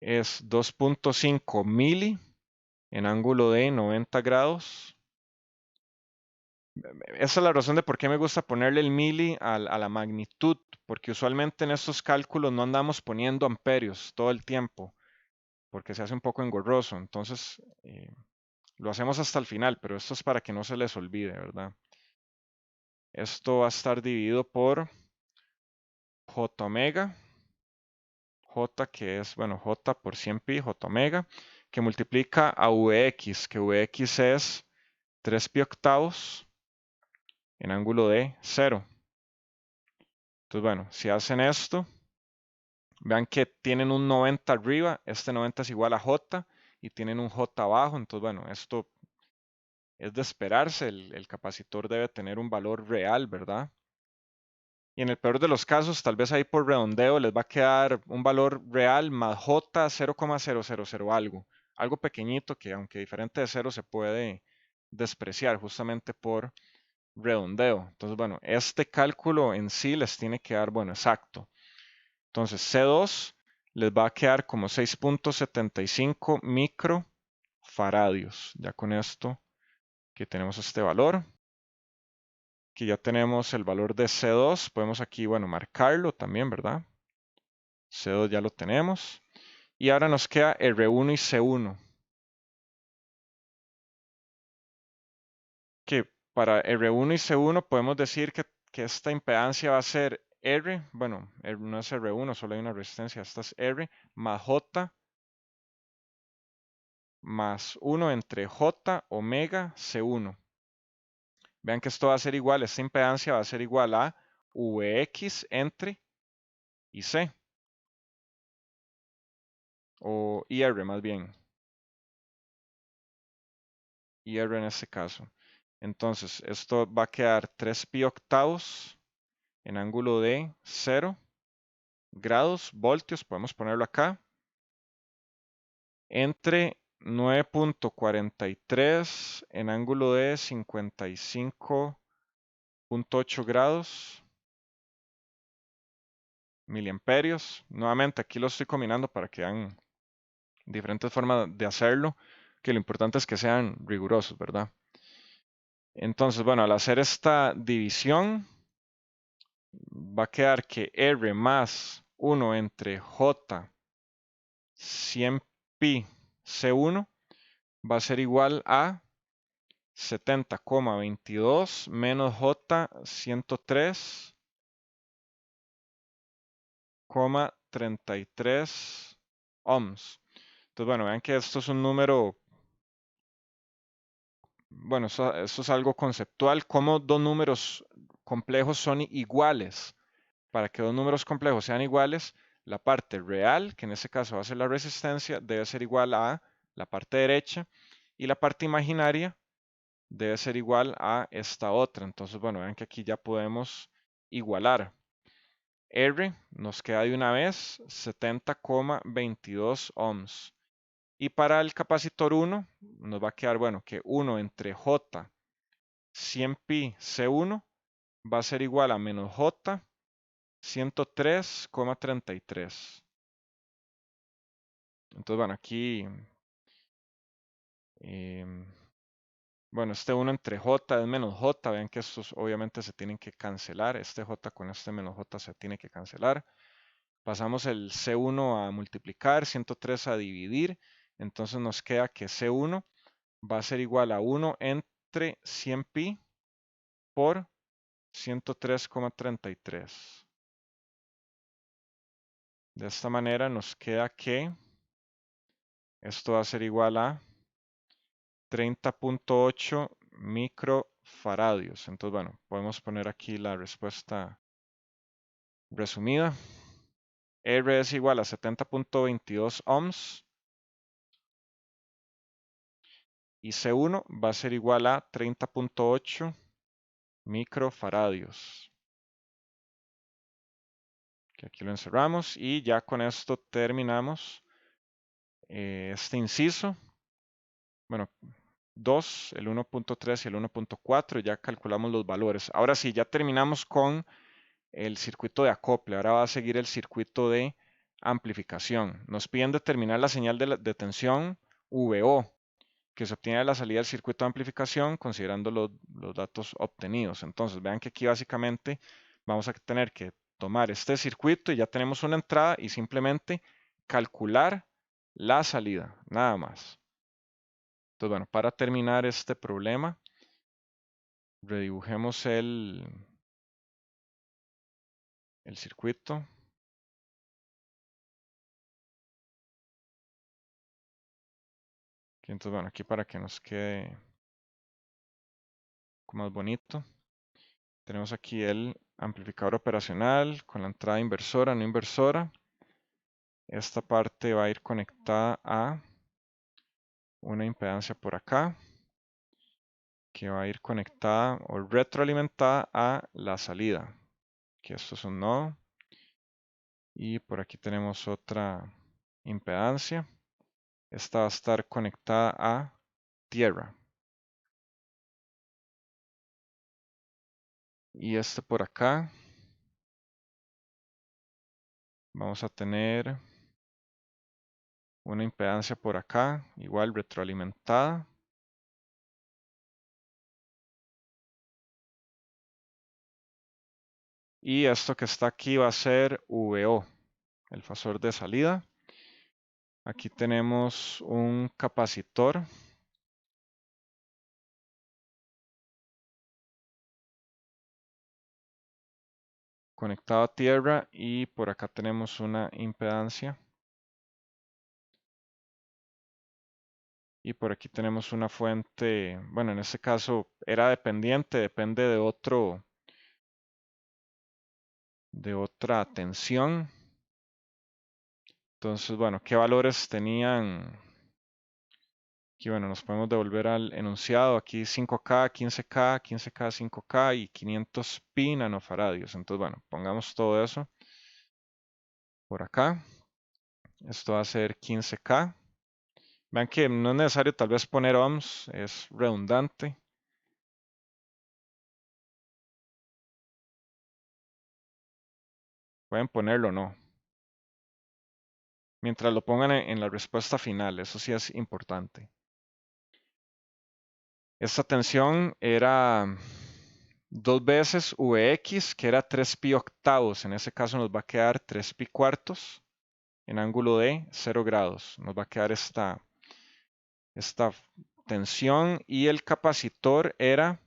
es 2.5 mili en ángulo de 90 grados. Esa es la razón de por qué me gusta ponerle el mili a la magnitud, porque usualmente en estos cálculos no andamos poniendo amperios todo el tiempo, porque se hace un poco engorroso. Entonces, lo hacemos hasta el final, pero esto es para que no se les olvide, ¿verdad? Esto va a estar dividido por J omega, J que es, bueno, J por 100 pi, J omega, que multiplica a Vx, que Vx es 3 pi octavos en ángulo de 0. Entonces, bueno, si hacen esto, vean que tienen un 90 arriba, este 90 es igual a J y tienen un J abajo, entonces, bueno, esto es de esperarse, el capacitor debe tener un valor real, ¿verdad? Y en el peor de los casos, tal vez ahí por redondeo les va a quedar un valor real más J 0,000 algo. Algo pequeñito que aunque diferente de cero se puede despreciar justamente por redondeo. Entonces, bueno, este cálculo en sí les tiene que dar, bueno, exacto. Entonces, C2 les va a quedar como 6.75 microfaradios. Ya con esto que tenemos este valor, que ya tenemos el valor de C2, podemos aquí, bueno, marcarlo también, ¿verdad? C2 ya lo tenemos. Y ahora nos queda R1 y C1. Que para R1 y C1 podemos decir que esta impedancia va a ser R, bueno, no es R1, solo hay una resistencia, esta es R, más J, más 1 entre J omega C1. Vean que esto va a ser igual, esta impedancia va a ser igual a Vx entre IC, o IR más bien, IR en este caso. Entonces, esto va a quedar 3 pi octavos en ángulo de 0 grados, voltios, podemos ponerlo acá, entre 9.43 en ángulo de 55.8 grados miliamperios. Nuevamente, aquí lo estoy combinando para que vean diferentes formas de hacerlo, que lo importante es que sean rigurosos, ¿verdad? Entonces, bueno, al hacer esta división, va a quedar que R más 1 entre J 100 pi C1 va a ser igual a 70,22 menos J 103,33 ohms. Entonces, bueno, vean que esto es un número, bueno, esto es algo conceptual, cómo dos números complejos son iguales. Para que dos números complejos sean iguales, la parte real, que en este caso va a ser la resistencia, debe ser igual a la parte derecha y la parte imaginaria debe ser igual a esta otra. Entonces, bueno, vean que aquí ya podemos igualar. R nos queda de una vez 70,22 ohms. Y para el capacitor 1 nos va a quedar, bueno, que 1 entre J 100 pi C1 va a ser igual a menos J 103,33. Entonces, bueno, aquí, bueno, este 1 entre J es menos J. Vean que estos obviamente se tienen que cancelar. Este J con este menos J se tiene que cancelar. Pasamos el C1 a multiplicar, 103 a dividir. Entonces nos queda que C1 va a ser igual a 1 entre 100 pi por 103,33. De esta manera nos queda que esto va a ser igual a 30.8 microfaradios. Entonces, bueno, podemos poner aquí la respuesta resumida. R es igual a 70.22 ohms y C1 va a ser igual a 30.8 microfaradios. Que aquí lo encerramos y ya con esto terminamos este inciso. Bueno, 2, el 1.3 y el 1.4, ya calculamos los valores. Ahora sí, ya terminamos con el circuito de acople. Ahora va a seguir el circuito de amplificación. Nos piden determinar la señal de tensión VO, que se obtiene de la salida del circuito de amplificación considerando los datos obtenidos. Entonces, vean que aquí básicamente vamos a tener que tomar este circuito y ya tenemos una entrada y simplemente calcular la salida, nada más. Entonces, bueno, para terminar este problema, redibujemos el circuito. Entonces, bueno, aquí para que nos quede más bonito, tenemos aquí el amplificador operacional con la entrada inversora, no inversora. Esta parte va a ir conectada a una impedancia por acá, que va a ir conectada o retroalimentada a la salida, que esto es un nodo. Y por aquí tenemos otra impedancia. Esta va a estar conectada a tierra. Y este por acá vamos a tener una impedancia por acá, igual retroalimentada. Y esto que está aquí va a ser VO, el fasor de salida. Aquí tenemos un capacitor conectado a tierra y por acá tenemos una impedancia. Y por aquí tenemos una fuente, bueno, en este caso era dependiente, depende de otra tensión. Entonces, bueno, ¿qué valores tenían? Aquí, bueno, nos podemos devolver al enunciado. Aquí 5K, 15K, 15K, 5K y 500 pi nanofaradios. Entonces, bueno, pongamos todo eso por acá. Esto va a ser 15K. Vean que no es necesario tal vez poner ohms, es redundante. Pueden ponerlo o no. Mientras lo pongan en la respuesta final, eso sí es importante. Esta tensión era 2 veces Vx, que era 3 pi octavos. En ese caso nos va a quedar 3 pi cuartos en ángulo de 0 grados. Nos va a quedar esta tensión y el capacitor era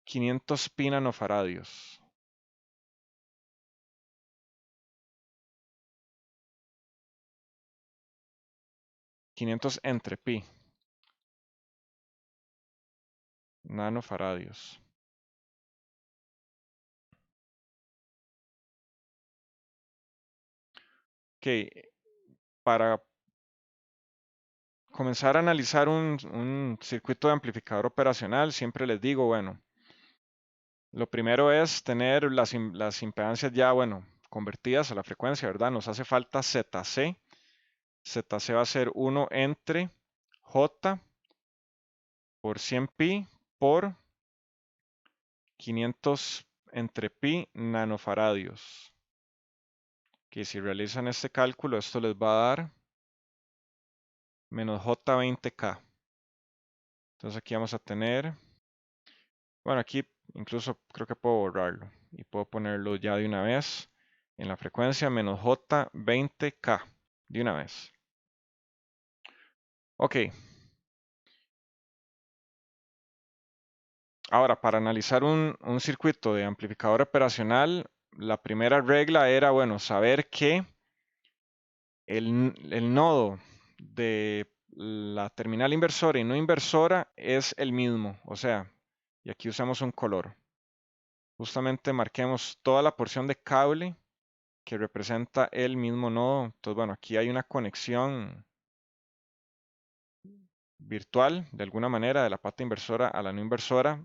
500 pi nanofaradios. 500 entre pi nanofaradios. Ok, para comenzar a analizar un circuito de amplificador operacional, siempre les digo, bueno, lo primero es tener las impedancias ya, bueno, convertidas a la frecuencia, ¿verdad? Nos hace falta ZC. ZC va a ser 1 entre J por 100 pi por 500 entre pi nanofaradios. Que si realizan este cálculo, esto les va a dar menos J20K. Entonces aquí vamos a tener, bueno, aquí incluso creo que puedo borrarlo y puedo ponerlo ya de una vez en la frecuencia menos J20K de una vez. Ok. Ahora, para analizar un circuito de amplificador operacional, la primera regla era, bueno, saber que el nodo de la terminal inversora y no inversora es el mismo. O sea, y aquí usamos un color. Justamente marquemos toda la porción de cable que representa el mismo nodo. Entonces, bueno, aquí hay una conexión virtual, de alguna manera, de la pata inversora a la no inversora,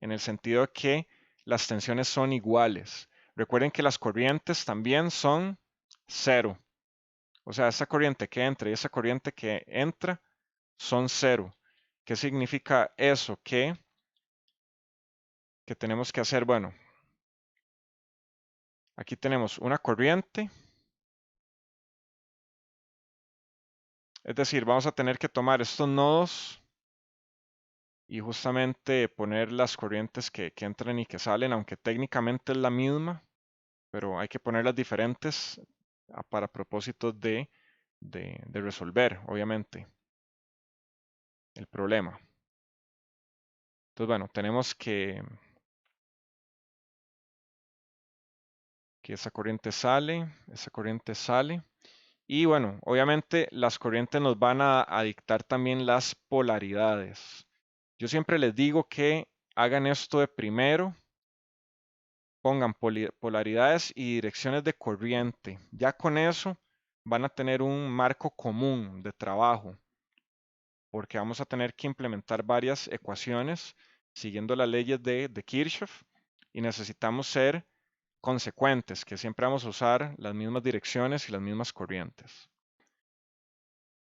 en el sentido de que las tensiones son iguales. Recuerden que las corrientes también son cero. O sea, esa corriente que entra y esa corriente que entra son cero. ¿Qué significa eso? Que tenemos que hacer, bueno, aquí tenemos una corriente, es decir, vamos a tener que tomar estos nodos y justamente poner las corrientes que entran y que salen, aunque técnicamente es la misma, pero hay que ponerlas diferentes para propósitos de resolver, obviamente, el problema. Entonces, bueno, tenemos que esa corriente sale. Y bueno, obviamente las corrientes nos van a dictar también las polaridades. Yo siempre les digo que hagan esto de primero, pongan polaridades y direcciones de corriente. Ya con eso van a tener un marco común de trabajo, porque vamos a tener que implementar varias ecuaciones siguiendo las leyes de Kirchhoff y necesitamos ser consecuentes, que siempre vamos a usar las mismas direcciones y las mismas corrientes.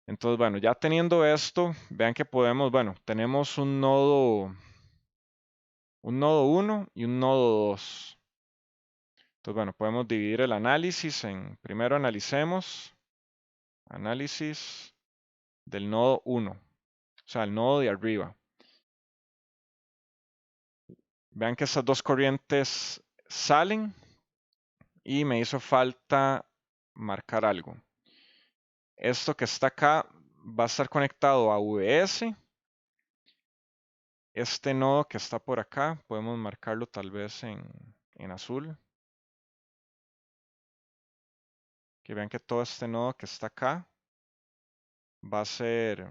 Entonces, bueno, ya teniendo esto, vean que podemos, bueno, tenemos un nodo 1 y un nodo 2. Entonces, bueno, podemos dividir el análisis en, primero analicemos análisis del nodo 1, o sea, el nodo de arriba. Vean que estas dos corrientes salen y me hizo falta marcar algo. Esto que está acá va a estar conectado a VS. Este nodo que está por acá, podemos marcarlo tal vez en azul. Que vean que todo este nodo que está acá va a ser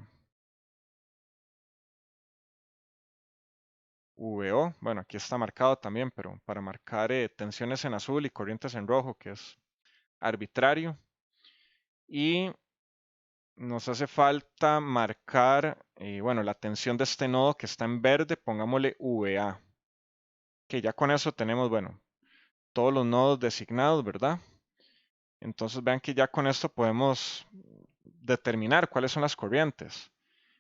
VO. Bueno, aquí está marcado también, pero para marcar tensiones en azul y corrientes en rojo, que es arbitrario. Y nos hace falta marcar, bueno, la tensión de este nodo que está en verde, pongámosle VA. Que ya con eso tenemos, bueno, todos los nodos designados, ¿verdad? Entonces vean que ya con esto podemos determinar cuáles son las corrientes.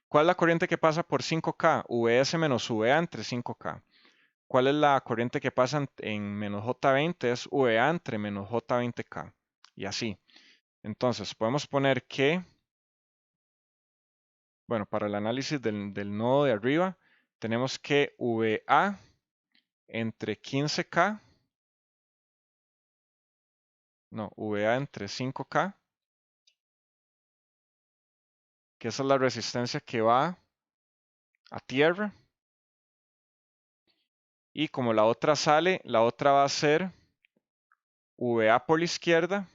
¿Cuál es la corriente que pasa por 5K? VS menos VA entre 5K. ¿Cuál es la corriente que pasa en menos J20? Es VA entre menos J20K. Y así. Entonces, podemos poner que, bueno, para el análisis del nodo de arriba, tenemos que VA entre 15K, no, VA entre 5K, que esa es la resistencia que va a tierra. Y como la otra sale, la otra va a ser VA por la izquierda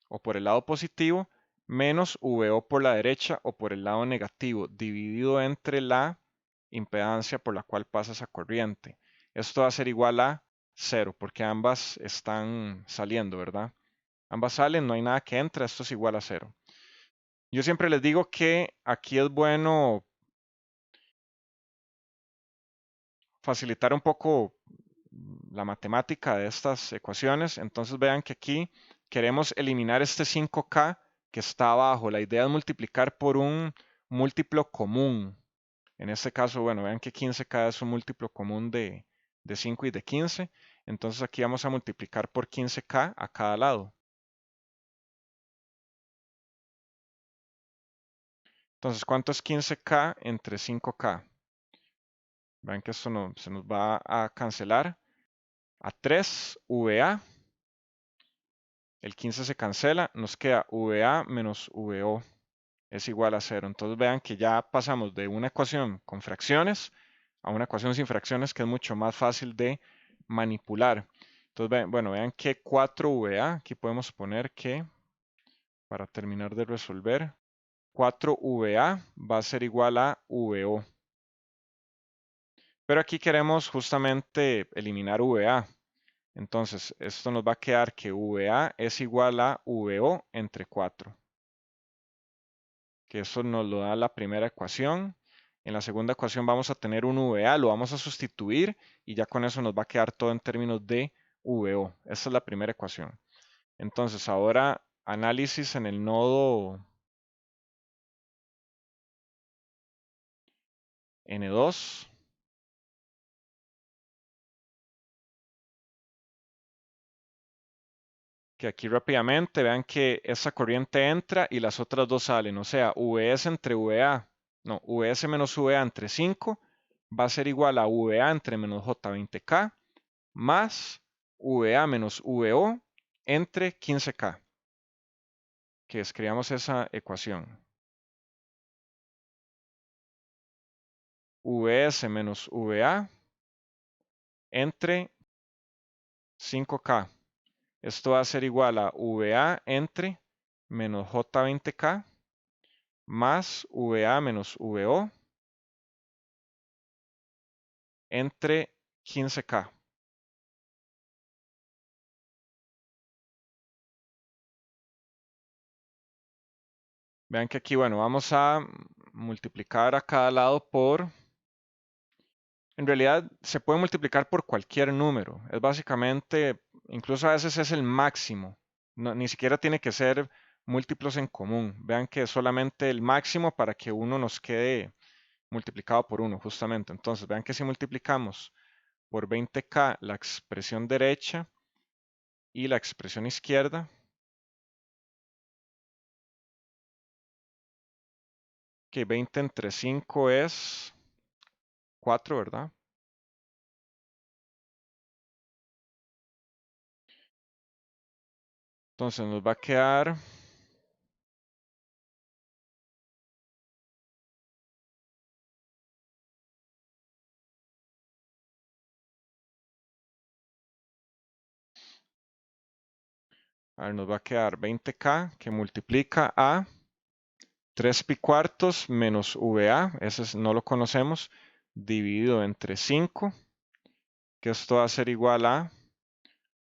o por el lado positivo menos VO por la derecha o por el lado negativo, dividido entre la impedancia por la cual pasa esa corriente. Esto va a ser igual a 0 porque ambas están saliendo, ¿verdad? Ambas salen, no hay nada que entra, esto es igual a 0. Yo siempre les digo que aquí es bueno facilitar un poco la matemática de estas ecuaciones. Entonces vean que aquí queremos eliminar este 5K que está abajo. La idea es multiplicar por un múltiplo común. En este caso, bueno, vean que 15K es un múltiplo común de 5 y de 15. Entonces aquí vamos a multiplicar por 15K a cada lado. Entonces, ¿cuánto es 15K entre 5K? Vean que esto no, se nos va a cancelar a 3 VA. El 15 se cancela, nos queda VA menos VO es igual a 0. Entonces vean que ya pasamos de una ecuación con fracciones a una ecuación sin fracciones que es mucho más fácil de manipular. Entonces, bueno, vean que 4VA, aquí podemos poner que, para terminar de resolver, 4VA va a ser igual a VO. Pero aquí queremos justamente eliminar VA. Entonces, esto nos va a quedar que VA es igual a VO entre 4. Que eso nos lo da la primera ecuación. En la segunda ecuación vamos a tener un VA, lo vamos a sustituir y ya con eso nos va a quedar todo en términos de VO. Esta es la primera ecuación. Entonces ahora análisis en el nodo N2. Que aquí rápidamente vean que esa corriente entra y las otras dos salen. O sea, VS entre VA, no, VS menos VA entre 5 va a ser igual a VA entre menos J20K más VA menos VO entre 15K. Que escribamos esa ecuación. VS menos VA entre 5K. Esto va a ser igual a VA entre menos J20K más VA menos VO entre 15K. Vean que aquí, bueno, vamos a multiplicar a cada lado por... En realidad se puede multiplicar por cualquier número. Es básicamente, incluso a veces es el máximo. Ni siquiera tiene que ser múltiplos en común. Vean que es solamente el máximo para que uno nos quede multiplicado por uno, justamente. Entonces, vean que si multiplicamos por 20K la expresión derecha y la expresión izquierda, que 20 entre 5 es 4, ¿verdad? Entonces nos va a quedar... A ver, nos va a quedar 20K que multiplica a 3 pi cuartos menos VA, ese no lo conocemos, dividido entre 5, que esto va a ser igual a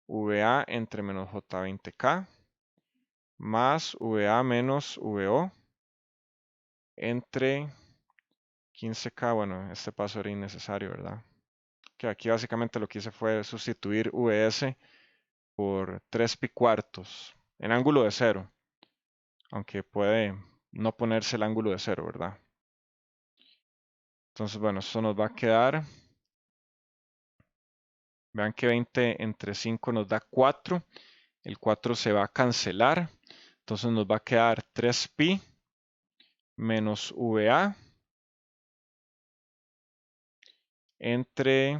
VA entre menos J20K más VA menos VO entre 15K. Bueno, este paso era innecesario, ¿verdad? Que aquí básicamente lo que hice fue sustituir VS por 3 pi cuartos en ángulo de 0, aunque puede no ponerse el ángulo de 0, ¿verdad? Entonces, bueno, esto nos va a quedar, vean que 20 entre 5 nos da 4, el 4 se va a cancelar, entonces nos va a quedar 3pi menos VA entre,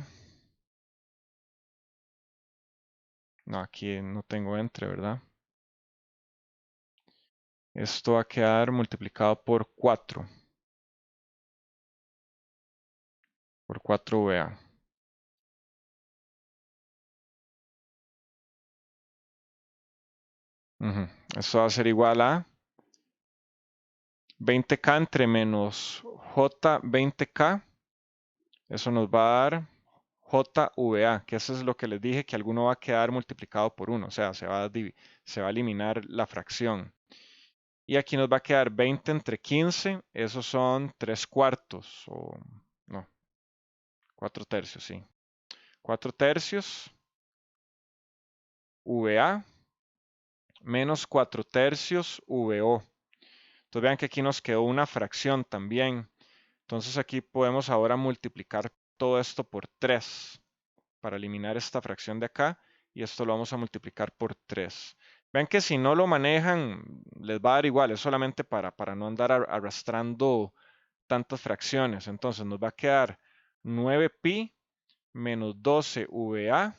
no, aquí no tengo entre, ¿verdad? Esto va a quedar multiplicado por 4 VA. Esto va a ser igual a 20K entre menos J20K. Eso nos va a dar JVA, que eso es lo que les dije, que alguno va a quedar multiplicado por 1, o sea, se va a eliminar la fracción. Y aquí nos va a quedar 20 entre 15, esos son 3 cuartos, o no, 4 tercios, sí. 4 tercios VA menos 4 tercios VO. Entonces vean que aquí nos quedó una fracción también. Entonces aquí podemos ahora multiplicar todo esto por 3 para eliminar esta fracción de acá y esto lo vamos a multiplicar por 3. Vean que si no lo manejan les va a dar igual, es solamente para no andar arrastrando tantas fracciones. Entonces nos va a quedar 9pi menos 12VA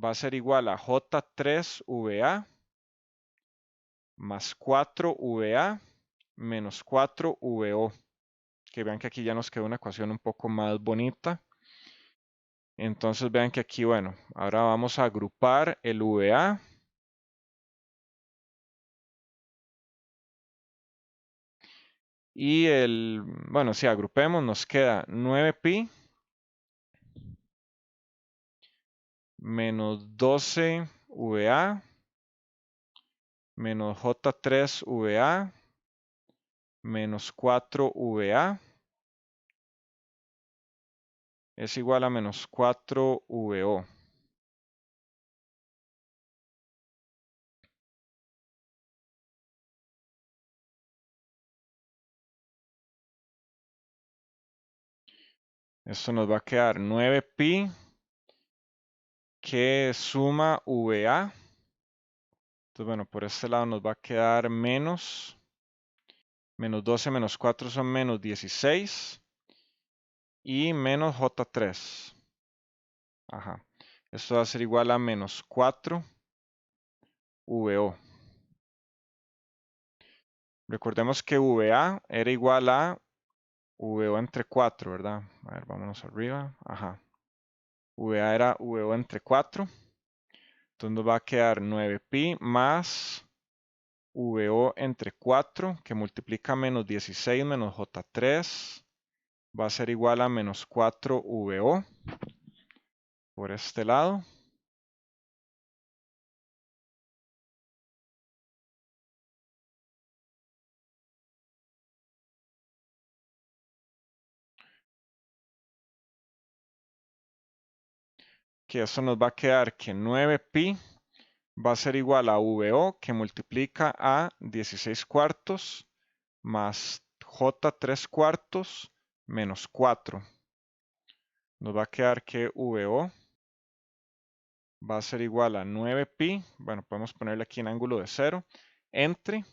va a ser igual a J3VA más 4VA menos 4VO. Que vean que aquí ya nos queda una ecuación un poco más bonita. Entonces vean que aquí, bueno, ahora vamos a agrupar el VA. Y bueno, si agrupemos, nos queda 9pi menos 12VA menos J3VA menos 4VA es igual a menos 4 VO. Esto nos va a quedar 9pi que suma VA. Entonces, bueno, por este lado nos va a quedar menos 12 menos 4 son menos 16 y menos J3. Ajá. Esto va a ser igual a menos 4 VO. Recordemos que VA era igual a VO entre 4, ¿verdad? A ver, vámonos arriba. Ajá. VA era VO entre 4. Entonces nos va a quedar 9pi más VO entre 4, que multiplica menos 16 menos J3. Va a ser igual a menos 4 VO por este lado. Que eso nos va a quedar que 9pi va a ser igual a VO, que multiplica a 16 cuartos más J3 cuartos menos 4. Nos va a quedar que VO va a ser igual a 9pi, bueno, podemos ponerle aquí en ángulo de 0, entre,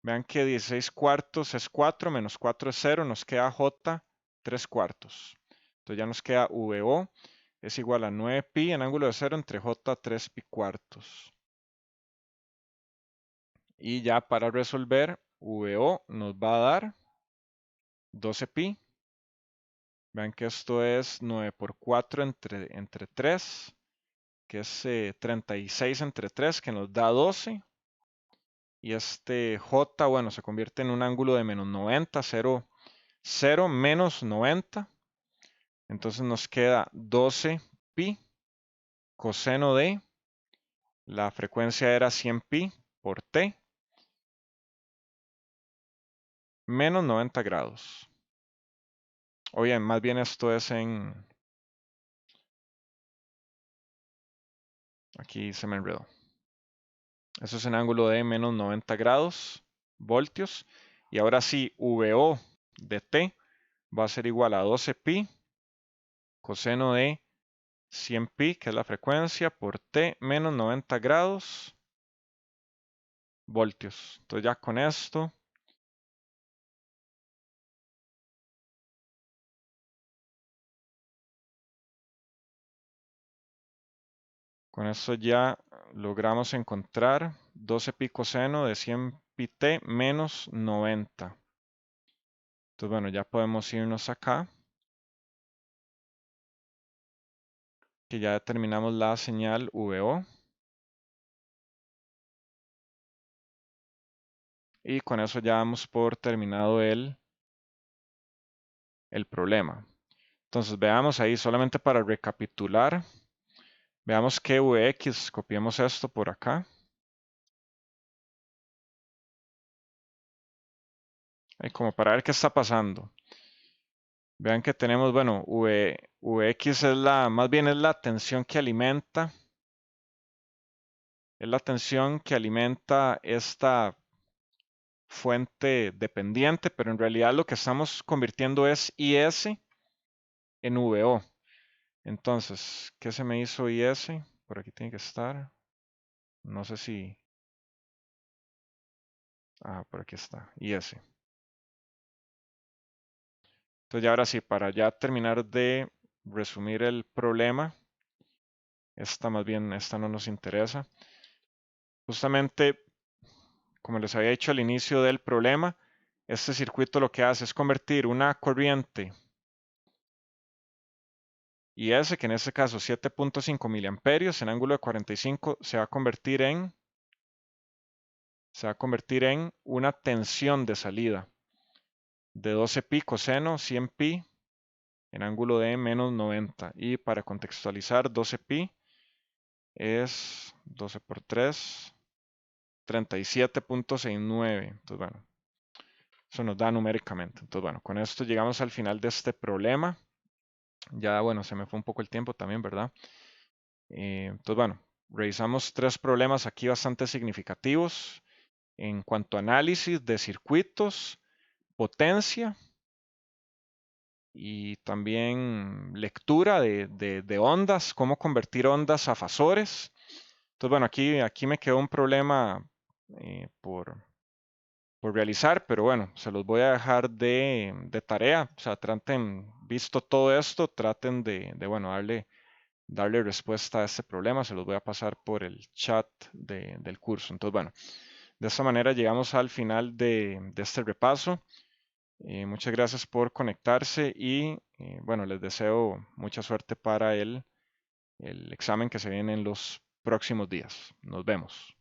vean que 16 cuartos es 4, menos 4 es 0, nos queda J 3 cuartos. Entonces ya nos queda VO es igual a 9pi en ángulo de 0 entre J 3 pi cuartos. Y ya para resolver, VO nos va a dar 12pi. Vean que esto es 9 por 4 entre 3, que es 36 entre 3, que nos da 12. Y este J, bueno, se convierte en un ángulo de menos 90, 0, 0 menos 90. Entonces nos queda 12pi coseno de, la frecuencia era 100pi por t, menos 90 grados. Oye, más bien esto es en, aquí se me enredó. Eso es en ángulo de menos 90 grados, voltios. Y ahora sí, VO de t va a ser igual a 12pi coseno de 100pi, que es la frecuencia, por t menos 90 grados, voltios. Entonces ya con esto ya logramos encontrar 12pi coseno de 100pi t menos 90. Entonces bueno, ya podemos irnos acá, que ya determinamos la señal VO. Y con eso ya damos por terminado el problema. Entonces veamos ahí, solamente para recapitular, veamos que Vx, copiemos esto por acá. Y como para ver qué está pasando. Vean que tenemos, bueno, Vx es más bien es la tensión que alimenta, esta fuente dependiente, pero en realidad lo que estamos convirtiendo es IS en VO. Entonces, ¿qué se me hizo IS? Por aquí tiene que estar. No sé si... Ah, por aquí está, IS. Entonces ya ahora sí, para ya terminar de resumir el problema, esta no nos interesa. Justamente, como les había dicho al inicio del problema, este circuito lo que hace es convertir una corriente IS, que en este caso 7.5 miliamperios en ángulo de 45, se va a convertir en una tensión de salida de 12pi coseno 100pi en ángulo de menos 90. Y para contextualizar, 12pi es 12 por 3, 37.69. Entonces, bueno, eso nos da numéricamente. Entonces, bueno, con esto llegamos al final de este problema. Ya, bueno, se me fue un poco el tiempo también, ¿verdad? Entonces, bueno, revisamos tres problemas aquí bastante significativos en cuanto a análisis de circuitos, potencia y también lectura de ondas, cómo convertir ondas a fasores. Entonces, bueno, aquí me quedó un problema eh, por, por realizar, pero bueno, se los voy a dejar de tarea. O sea, traten, visto todo esto, traten bueno, darle respuesta a este problema. Se los voy a pasar por el chat del curso. Entonces, bueno, de esta manera llegamos al final de este repaso. Muchas gracias por conectarse y bueno, les deseo mucha suerte para el examen que se viene en los próximos días. Nos vemos.